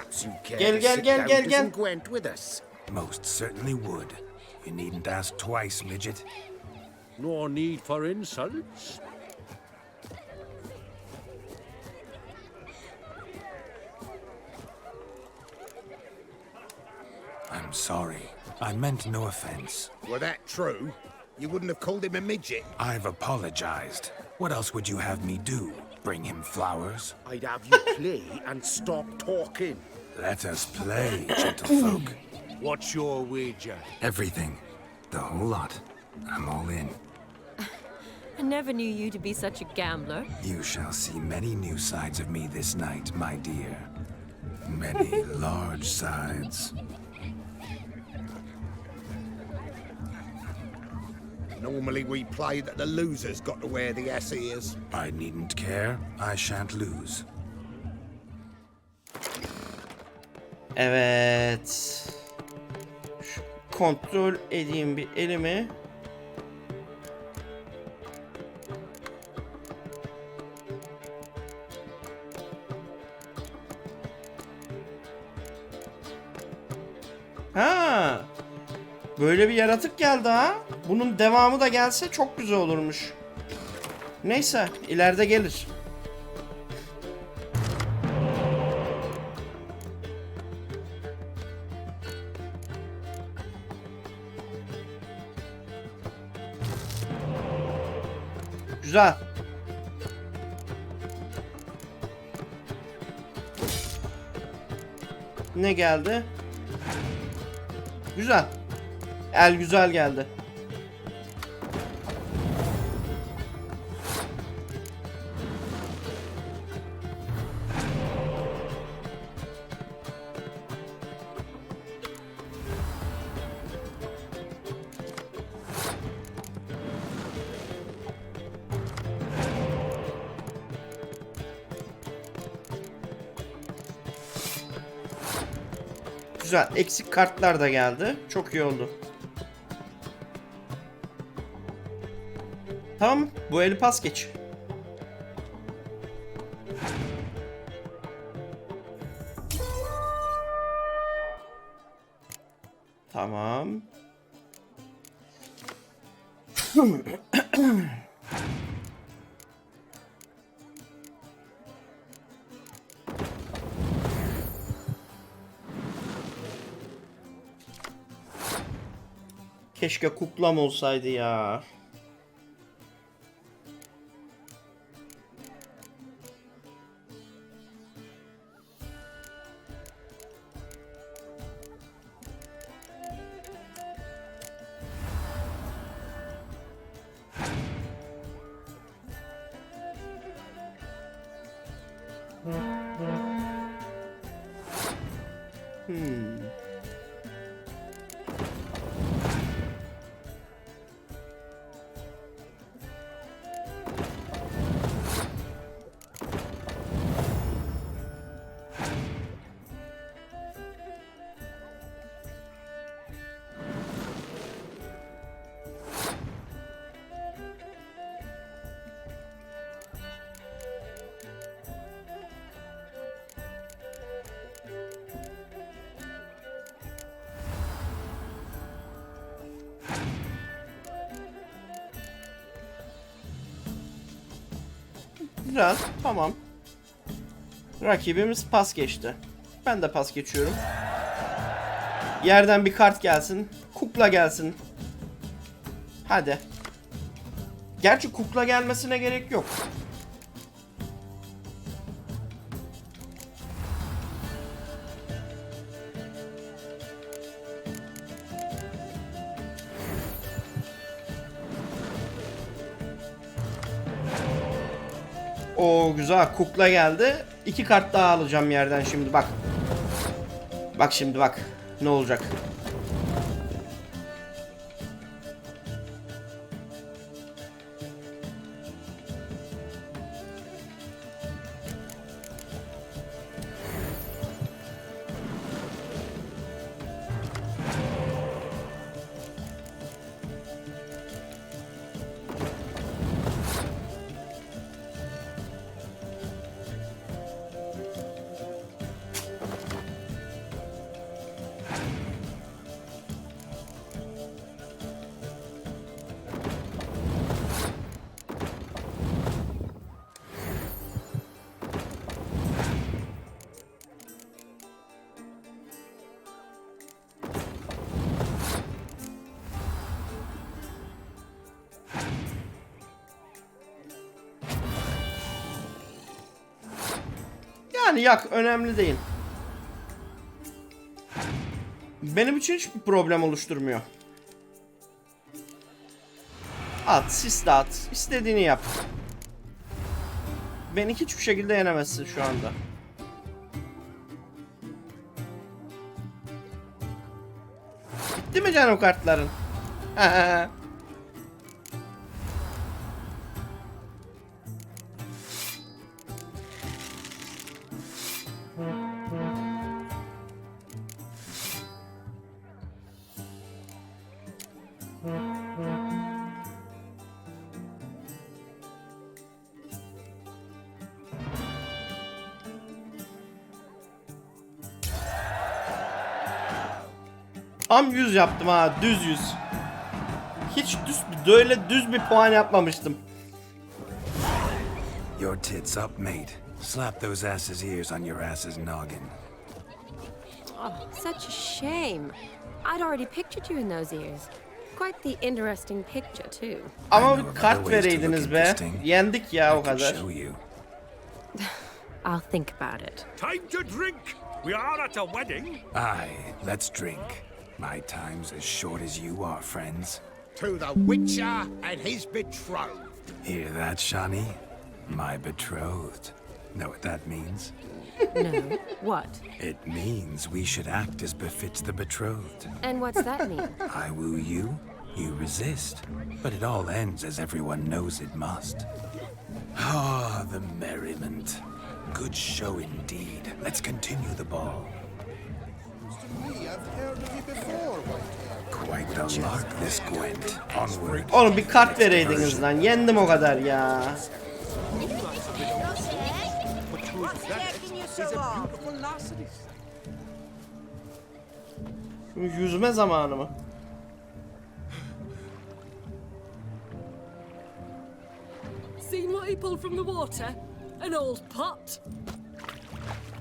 Gel. Gwent with us. Most certainly would. You needn't ask twice, midget. No need for insults. I'm sorry. I meant no offense. Were that true? You wouldn't have called him a midget. I've apologized. What else would you have me do? Bring him flowers? I'd have you play and stop talking. Let us play, gentlefolk. What's your wager? Everything. The whole lot. I'm all in. I never knew you to be such a gambler. You shall see many new sides of me this night, my dear. Many large sides. Normally we play that the loser's got to wear the ass ears. I needn't care. I shan't lose. Evet. Şu kontrol edeyim bir elimi. Ha. Böyle bir yaratık geldi ha. Bunun devamı da gelse çok güzel olurmuş. Neyse, ileride gelir. Güzel. Ne geldi? Güzel. El güzel geldi. Güzel. Eksik kartlar da geldi. Çok iyi oldu. Tamam. Bu eli pas geç. Tamam. Keşke kuklam olsaydı ya. Güzel, tamam. Rakibimiz pas geçti. Ben de pas geçiyorum. Yerden bir kart gelsin. Kukla gelsin. Hadi. Gerçi kukla gelmesine gerek yok. Oo güzel, kukla geldi. 2 kart daha alacağım yerden şimdi bak. Bak şimdi bak. Ne olacak? Yani yak, önemli değil. Benim için hiçbir problem oluşturmuyor. At, sis de at. İstediğini yap. Beni hiçbir şekilde yenemezsin şu anda. Bitti mi canım kartların? Tam 100 yaptım ha, düz 100. Hiç böyle düz bir puan yapmamıştım. Your tits up, mate. Slap those asses' ears on your ass's noggin. Oh, such a shame. I'd already pictured you in those ears. Quite the interesting picture too. Ama bir kart vereydiniz be. Yendik ya o kadar. I'll think about it. Time to drink. We are at a wedding. Aye, let's drink. My time's as short as you are, friends. To the Witcher and his betrothed. Hear that, Shani? My betrothed. Know what that means? No. What? It means we should act as befits the betrothed. And what's that mean? I woo you, you resist. But it all ends as everyone knows it must. Ah, the merriment. Good show indeed. Let's continue the ball. Quite the lark this Gwent. Onward. Oğlum bir kart vereydiniz lan. Yendim o kadar ya. Yüzme zamanı mı? Seen what he pulled from the water? An old pot.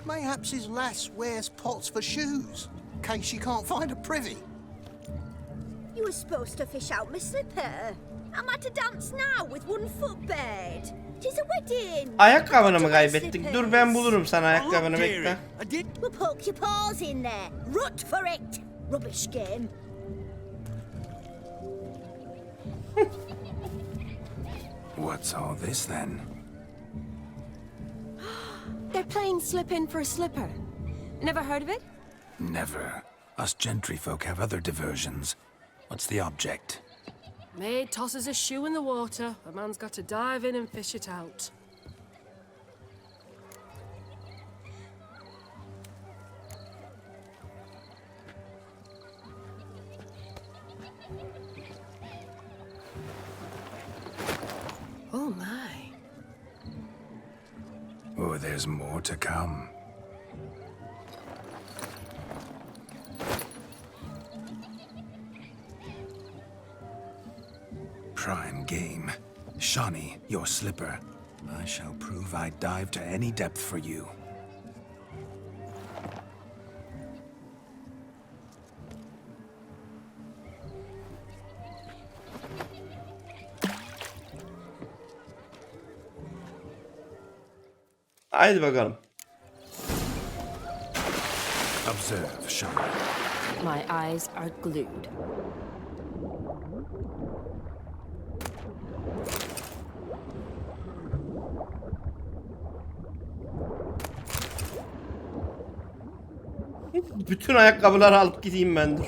Mayhaps his lass wears pots for shoes, in case she can't find a privy. You were supposed to fish out my slipper. I'm at a dance now with one foot bared. Tis a wedding. Ayakkabını mı kaybettik? Dur ben bulurum sana ayakkabını, bekle. We'll poke your paws in there. Rut for it. Rubbish game. What's all this then? They're playing slip in for a slipper. Never heard of it? Never. Us gentry folk have other diversions. What's the object? Maid tosses a shoe in the water. A man's got to dive in and fish it out. Oh my. Oh, there's more to come. Prime game. Shani, your slipper. I shall prove I dive to any depth for you. Haydi bakalım. Observe, Shani. My eyes are glued. Bütün ayakkabıları alıp gideyim ben, dur.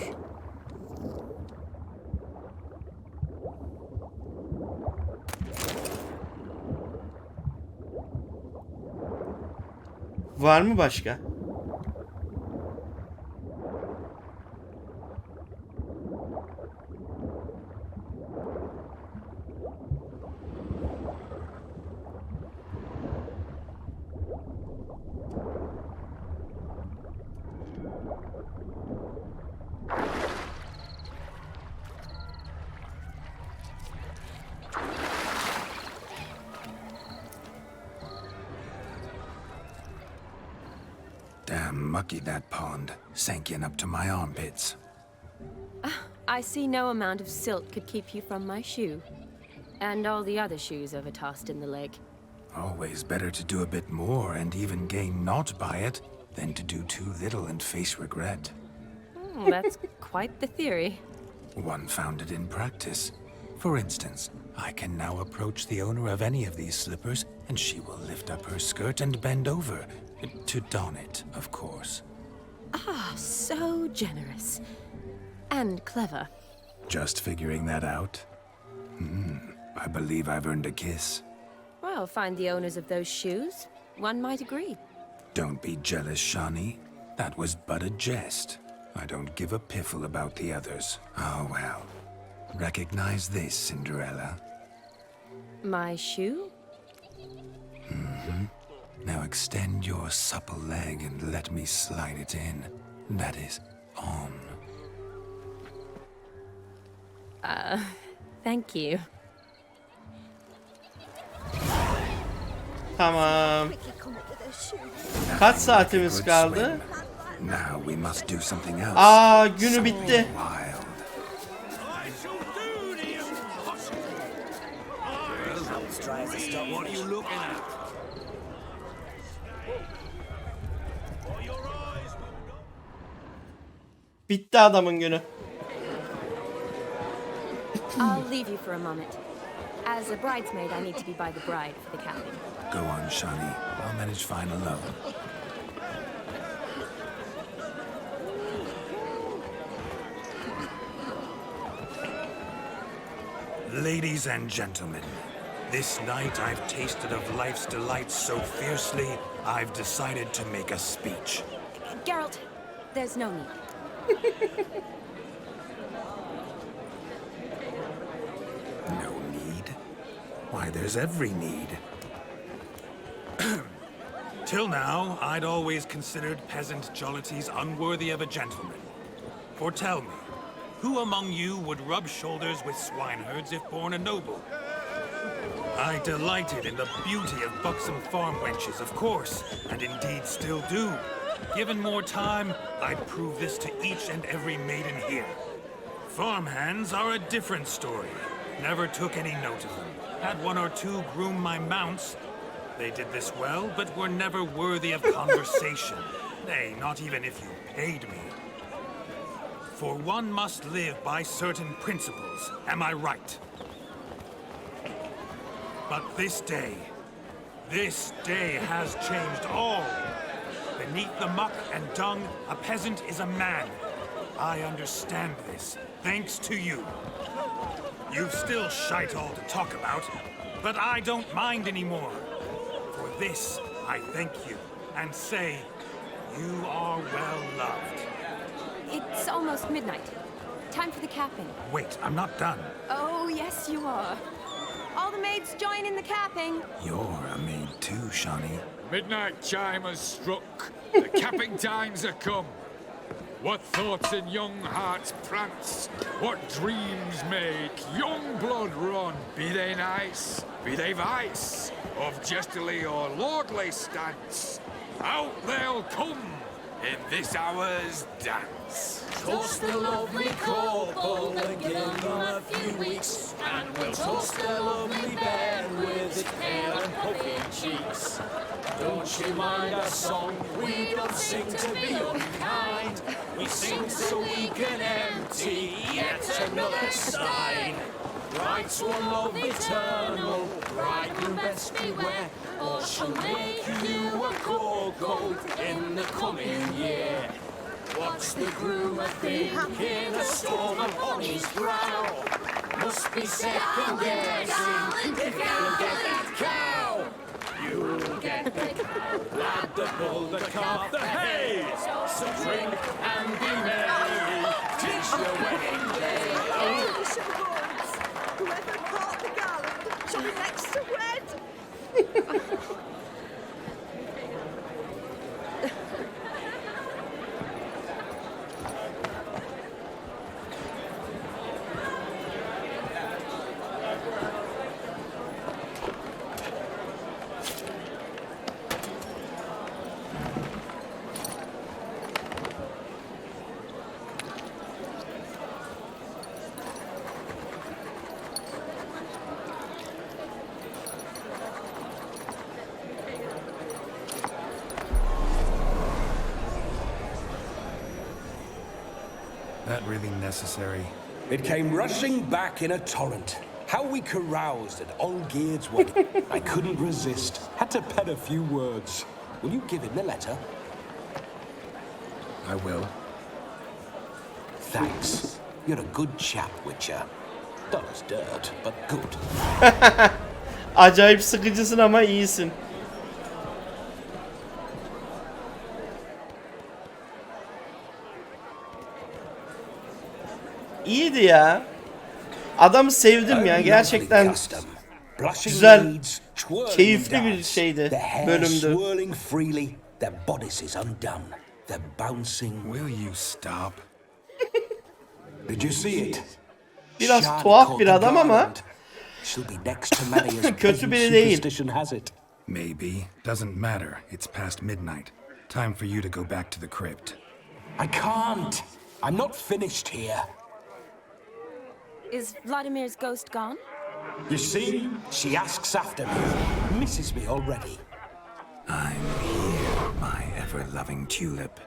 Var mı başka? Damn mucky that pond. Sank in up to my armpits. I see no amount of silt could keep you from my shoe. And all the other shoes overtossed in the lake. Always better to do a bit more and even gain naught by it than to do too little and face regret. That's quite the theory. One founded in practice. For instance, I can now approach the owner of any of these slippers and she will lift up her skirt and bend over. To don it, of course. Ah, so generous. And clever. Just figuring that out? I believe I've earned a kiss. Well, find the owners of those shoes. One might agree. Don't be jealous, Shani. That was but a jest. I don't give a piffle about the others. Oh, well. Recognize this, Cinderella. My shoe? Now extend your supple leg and let me slide it in. That is, on. Thank you. Tamam. Kaç saatimiz kaldı? Now we must do something else. Aa, günü bitti. Bitti adamın günü. I'll leave you for a moment. As a bridesmaid, I need to be by the bride for the capping. Go on, Shani. I'll manage fine alone. Ladies and gentlemen, this night I've tasted of life's delights so fiercely, I've decided to make a speech. Geralt, there's no need. No need? Why, there's every need. Till now, I'd always considered peasant jollities unworthy of a gentleman. For tell me, who among you would rub shoulders with swineherds if born a noble? I delighted in the beauty of buxom farm wenches, of course, and indeed still do. Given more time, I'd prove this to each and every maiden here. Farmhands are a different story. Never took any note of them. Had one or two groom my mounts. They did this well, but were never worthy of conversation. Nay, not even if you paid me. For one must live by certain principles, am I right? But this day has changed all. Beneath the muck and dung, a peasant is a man. I understand this, thanks to you. You've still shite all to talk about, but I don't mind anymore. For this, I thank you, and say, you are well loved. It's almost midnight. Time for the capping. Wait, I'm not done. Oh, yes, you are. All the maids join in the capping. You're a maid too, Shani. Midnight chime has struck. The capping times have come. What thoughts in young hearts prance? What dreams make young blood run? Be they nice, be they vice, of jestily or lordly stance, out they'll come in this hour's dance. Toast the lovely couple and give them a few weeks, and we'll toast the lovely bed with its pale and puffy cheeks. Don't you mind our song? We don't sing to be unkind. We sing so we can empty yet another stein. Bride's one love eternal, bridegroom best beware, or she'll make you a cocoa in the coming year. What's the groom a thinking, a storm upon his brow? Must be second guessing if you'll get that cow. You'll get the cow, lad, the bull, the calf, the hay. So drink and be merry, 'tis your wedding day. Whoever caught the garland shall be next to wed. That really necessary? It came rushing back in a torrent. How we caroused at Olgierd's wedding. I couldn't resist. Had to pen a few words. Will you give him the letter? I will. Thanks. You're a good chap, Witcher. Dull as dirt, but good. Acayip sıkıcısın ama iyisin. İyiydi ya. Adamı sevdim ya. Gerçekten güzel, keyifli bir şeydi, bölümdü. Will you stop? Did you see it? Biraz tuhaf bir adam ama kötü biri değil. Maybe. Doesn't matter. It's past midnight. Time for you to go back to the crypt. I can't. I'm not finished here. Is Vladimir's ghost gone? You see, she asks after me, misses me already. I'm here, my ever-loving tulip.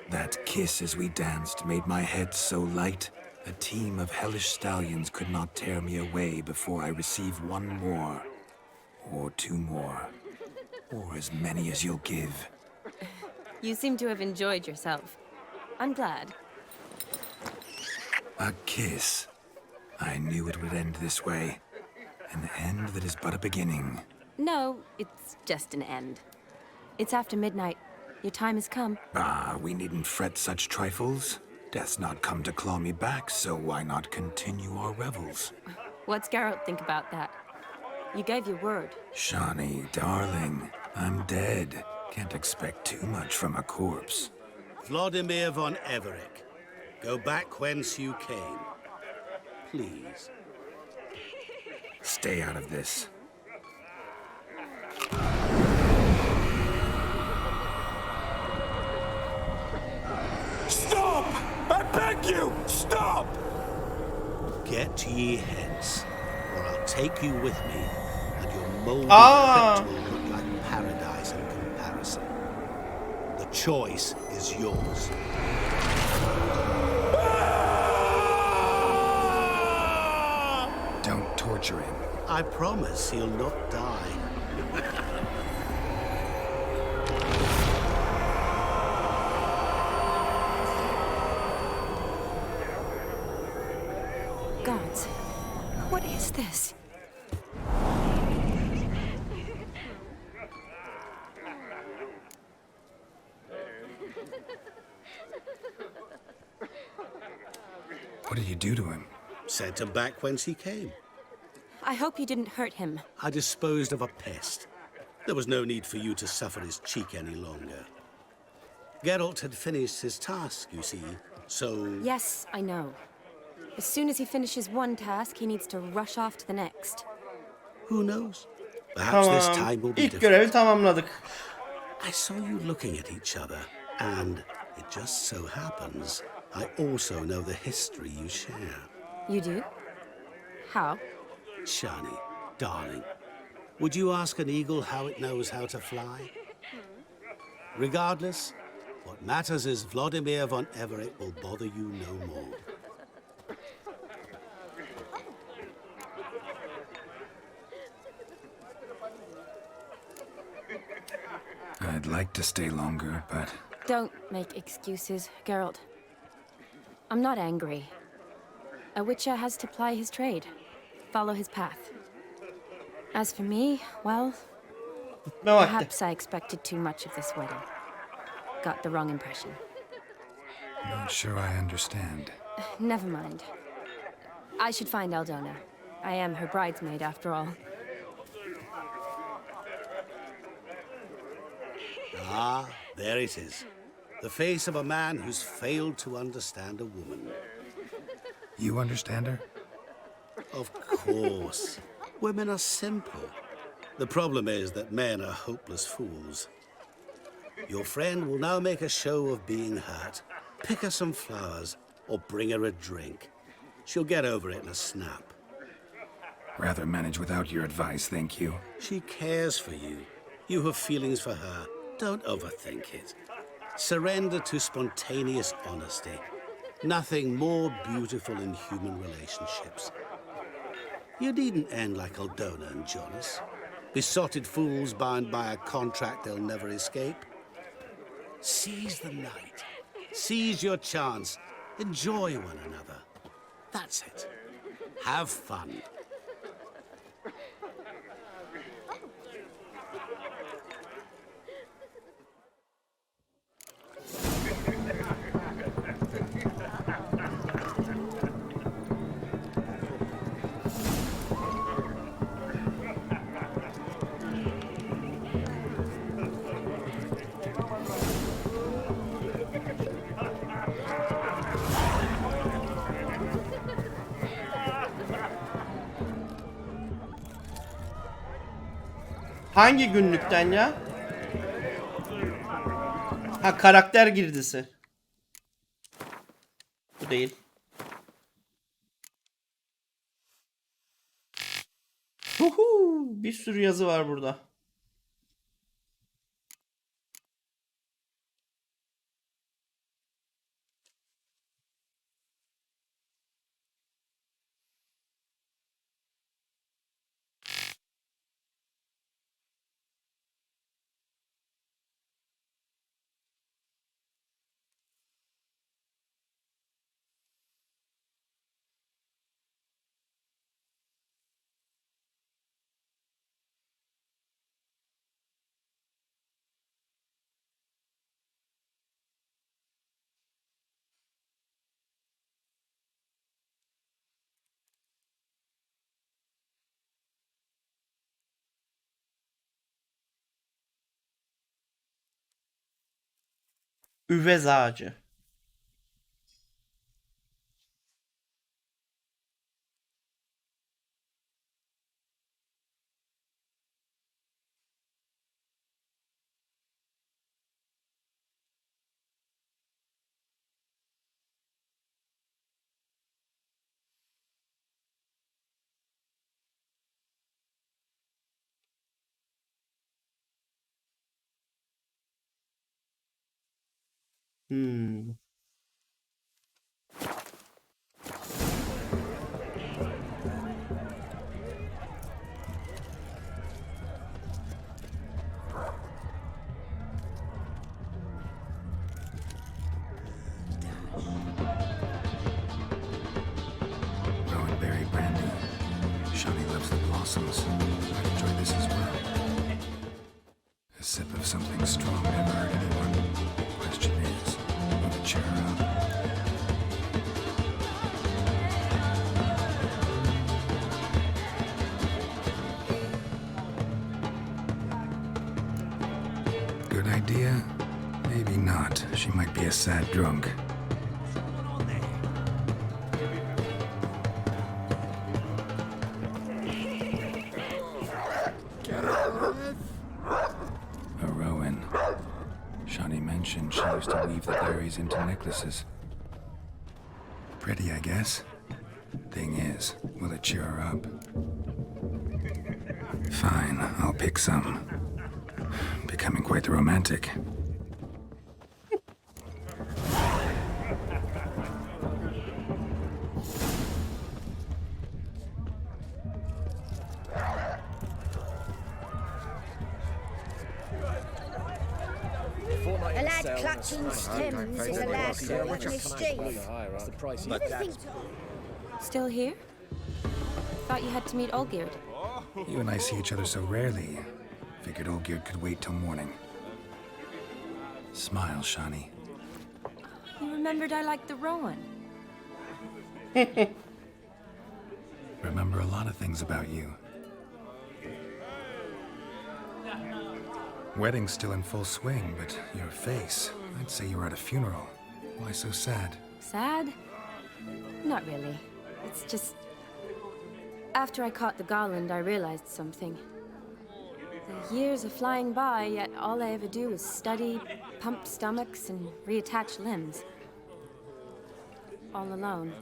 That kiss as we danced made my head so light, a team of hellish stallions could not tear me away before I receive one more, or two more, or as many as you'll give. You seem to have enjoyed yourself. I'm glad. A kiss. I knew it would end this way. An end that is but a beginning. No, it's just an end. It's after midnight. Your time has come. Ah, we needn't fret such trifles. Death's not come to claw me back, so why not continue our revels? What's Geralt think about that? You gave your word. Shawnee, darling, I'm dead. Can't expect too much from a corpse. Vladimir von Everec, go back whence you came. Please. Stay out of this. Stop! I beg you! Stop! Get ye hence, or I'll take you with me, and your moldy Ah. crypt will look like paradise in comparison. The choice is yours. Don't torture him. I promise he'll not die. Gods, what is this? What did you do to him? Sent him back whence he came. I hope you didn't hurt him. I disposed of a pest. There was no need for you to suffer his cheek any longer. Geralt had finished his task, you see, so... Yes, I know. As soon as he finishes one task, he needs to rush off to the next. Who knows? Perhaps this Tamam. time will be İlk different. görevi tamamladık. I saw you looking at each other, and it just so happens I also know the history you share. You do? How? Shani, darling, would you ask an eagle how it knows how to fly? Regardless, what matters is Vladimir von Everec will bother you no more. I'd like to stay longer, but... Don't make excuses, Geralt. I'm not angry. A witcher has to ply his trade, follow his path. As for me, well, perhaps I expected too much of this wedding. Got the wrong impression. Not sure I understand. Never mind. I should find Aldona. I am her bridesmaid, after all. Ah, there it is. The face of a man who's failed to understand a woman. You understand her? Of course. Women are simple. The problem is that men are hopeless fools. Your friend will now make a show of being hurt. Pick her some flowers, or bring her a drink. She'll get over it in a snap. Rather manage without your advice, thank you. She cares for you. You have feelings for her. Don't overthink it. Surrender to spontaneous honesty. Nothing more beautiful in human relationships. You needn't end like Aldona and Jonas. Besotted fools bound by a contract they'll never escape. Seize the night. Seize your chance. Enjoy one another. That's it. Have fun. Hangi günlükten ya? Ha, karakter girdisi. Bu değil. Bir sürü yazı var burada. Üvez ağacı. I'd enjoy this as well. A sip of something strong never hurt anyone. Question is, will it cheer her up? Good idea? Maybe not. She might be a sad drunk. She used to weave the berries into necklaces. Pretty, I guess. Thing is, will it cheer her up? Fine, I'll pick some. Becoming quite the romantic. A lad clutching stems is a lad caught in mischief. Still here? Thought you had to meet Olgierd. You and I see each other so rarely. Figured Olgierd could wait till morning. Smile, Shani. You remembered I liked the Rowan. Remember a lot of things about you. Wedding's still in full swing, but your face, I'd say you were at a funeral. Why so sad? Sad? Not really. It's just... After I caught the garland, I realized something. The years are flying by, yet all I ever do is study, pump stomachs, and reattach limbs. All alone.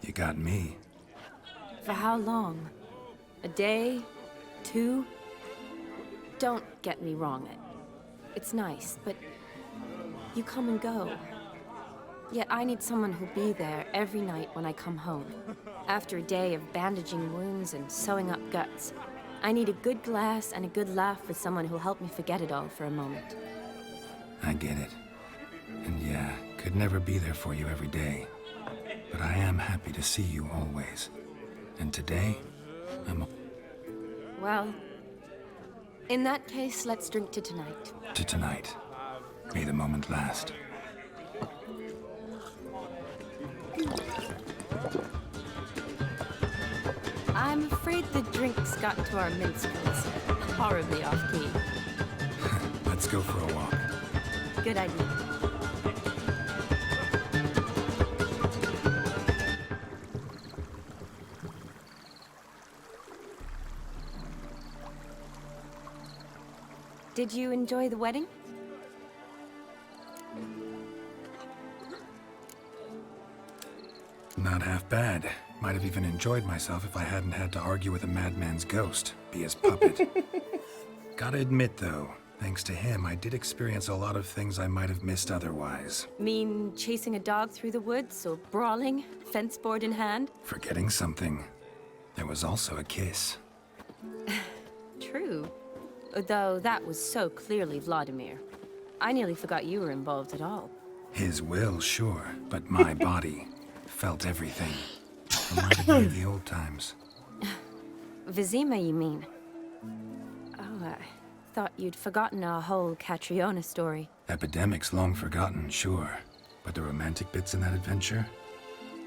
You got me. For how long? A day? 2? Don't get me wrong. It's nice, but you come and go. Yet I need someone who'll be there every night when I come home. After a day of bandaging wounds and sewing up guts, I need a good glass and a good laugh with someone who'll help me forget it all for a moment. I get it. And yeah, could never be there for you every day. But I am happy to see you always. And today, I'm... Well, in that case, let's drink to tonight. To tonight. May the moment last. I'm afraid the drinks got into our minstrels. Horribly off-key. Let's go for a walk. Good idea. Did you enjoy the wedding? Not half bad. Might have even enjoyed myself if I hadn't had to argue with a madman's ghost, be his puppet. Gotta admit, though, thanks to him, I did experience a lot of things I might have missed otherwise. Mean chasing a dog through the woods, or brawling, fence board in hand? Forgetting something. There was also a kiss. True. Though that was so clearly Vladimir. I nearly forgot you were involved at all. His will, sure, but my body felt everything. Reminded me of the old times. Vizima, you mean? Oh, I thought you'd forgotten our whole Catriona story. Epidemics long forgotten, sure. But the romantic bits in that adventure?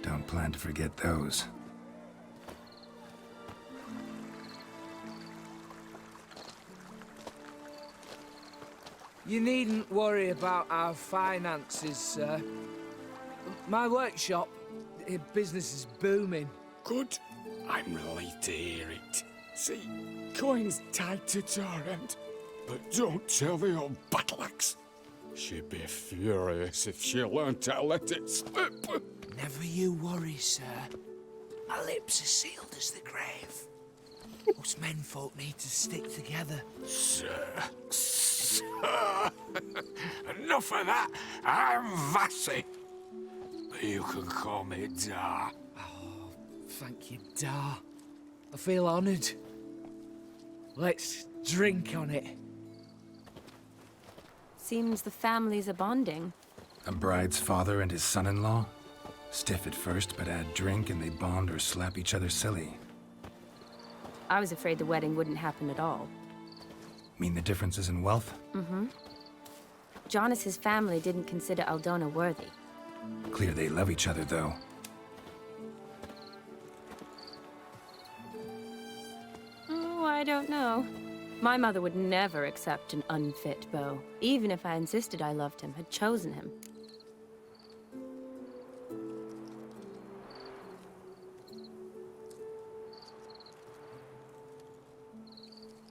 Don't plan to forget those. You needn't worry about our finances, sir. My workshop, business is booming. Good. I'm relieved to hear it. See, coin's tied to Torrent, but don't tell the old battle-axe. She'd be furious if she learned to let it slip. Never you worry, sir. My lips are sealed as the grave. Us menfolk need to stick together. Sir. Enough of that. I'm Vassy. You can call me Dar. Oh, thank you, Dar. I feel honoured. Let's drink on it. Seems the families are bonding. A bride's father and his son-in-law? Stiff at first, but add drink and they bond or slap each other silly. I was afraid the wedding wouldn't happen at all. Mean the differences in wealth? Mm-hmm. Jonas's family didn't consider Aldona worthy. Clear they love each other, though. Oh, I don't know. My mother would never accept an unfit beau, even if I insisted I loved him, had chosen him.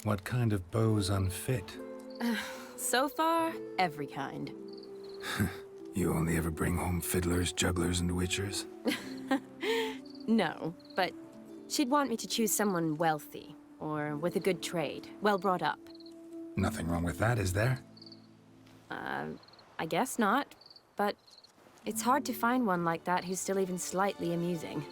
What kind of beau's unfit? So far, every kind. You only ever bring home fiddlers, jugglers, and witchers? No, but she'd want me to choose someone wealthy, or with a good trade, well brought up. Nothing wrong with that, is there? I guess not, but it's hard to find one like that who's still even slightly amusing.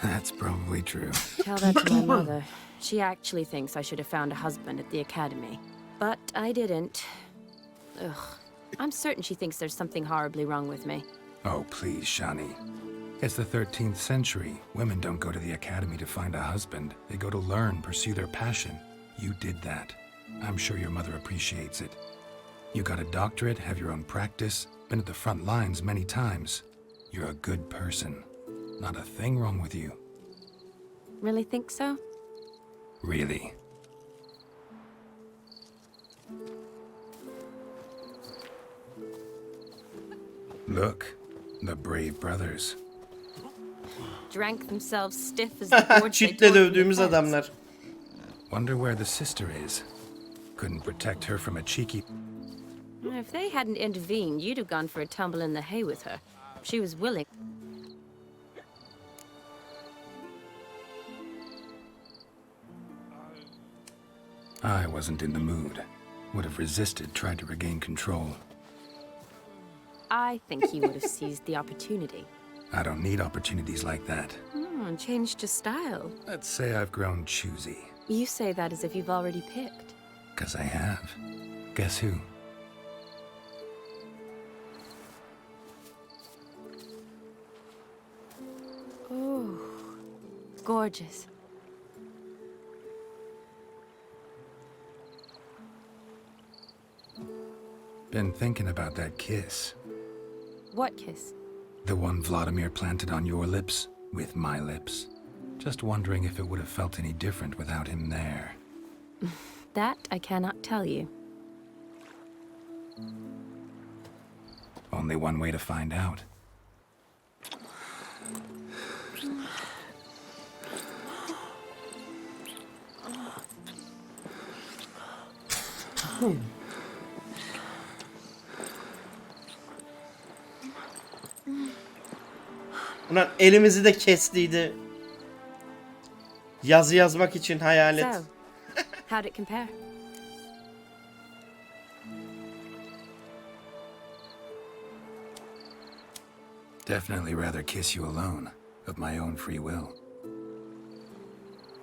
That's probably true. Tell that to my mother. She actually thinks I should have found a husband at the academy. But I didn't. Ugh. I'm certain she thinks there's something horribly wrong with me. Oh, please, Shani. It's the 13th century. Women don't go to the academy to find a husband. They go to learn, pursue their passion. You did that. I'm sure your mother appreciates it. You got a doctorate, have your own practice, been at the front lines many times. You're a good person. Not a thing wrong with you. Really think so? Really. Look, the brave brothers. Drank themselves stiff as the boards they Çitle tore from the dövdüğümüz fence. adamlar. Wonder where the sister is. Couldn't protect her from a cheeky... If they hadn't intervened, you'd have gone for a tumble in the hay with her. She was willing. I wasn't in the mood. Would have resisted, tried to regain control. I think you would have seized the opportunity. I don't need opportunities like that. Changed your style. Let's say I've grown choosy. You say that as if you've already picked. 'Cause I have. Guess who? Oh, gorgeous. Been thinking about that kiss. What kiss? The one Vladimir planted on your lips with my lips. Just wondering if it would have felt any different without him there. That I cannot tell you. Only one way to find out. Ulan elimizi de kestiydi. Yazı yazmak için hayalet. So, how'd it compare? Definitely rather kiss you alone, of my own free will.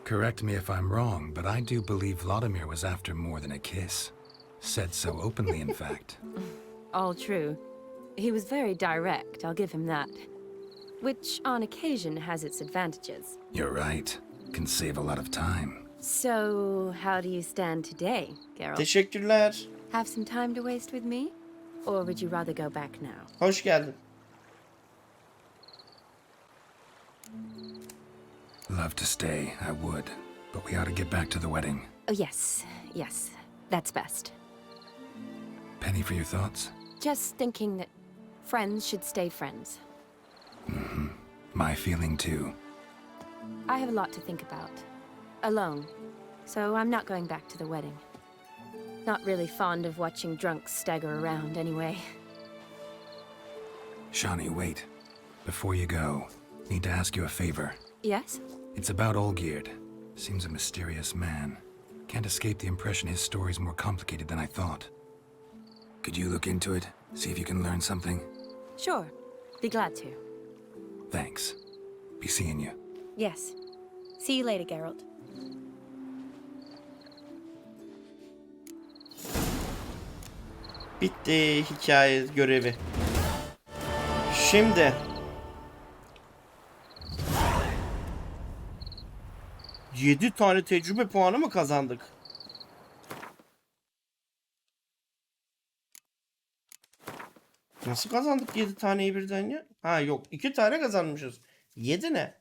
Correct me if I'm wrong, but I do believe Vladimir was after more than a kiss. Said so openly, in fact. All true. He was very direct, I'll give him that. Which, on occasion, has its advantages. You're right. Can save a lot of time. So, how do you stand today, Geralt? Teşekkürler. Have some time to waste with me? Or would you rather go back now? Hoş geldin. Love to stay, I would. But we ought to get back to the wedding. Oh, yes. Yes. That's best. Penny for your thoughts? Just thinking that friends should stay friends. Mm-hmm. My feeling too. I have a lot to think about. Alone. So I'm not going back to the wedding. Not really fond of watching drunks stagger around anyway. Shawnee, wait. Before you go, need to ask you a favor. Yes? It's about Olgierd. Seems a mysterious man. Can't escape the impression his story's more complicated than I thought. Could you look into it? See if you can learn something? Sure. Be glad to. Thanks. Be seeing you. Yes. See you later, Geralt. Bitti hikaye görevi. Şimdi 7 tane tecrübe puanı mı kazandık? Nasıl kazandık 7 taneyi birden ya? Ha yok, 2 tane kazanmışız. 7 ne?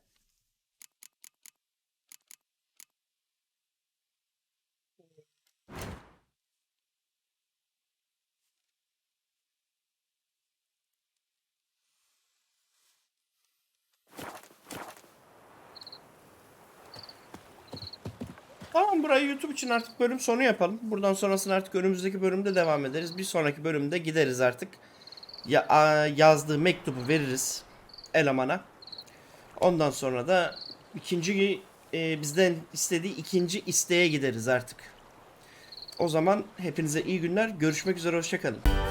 Tamam, burayı YouTube için artık bölüm sonu yapalım. Buradan sonrasını artık önümüzdeki bölümde devam ederiz. Bir sonraki bölümde gideriz artık. Yazdığı mektubu veririz elemana. Ondan sonra da bizden istediği ikinci isteğe gideriz artık. O zaman hepinize iyi günler. Görüşmek üzere. Hoşça kalın.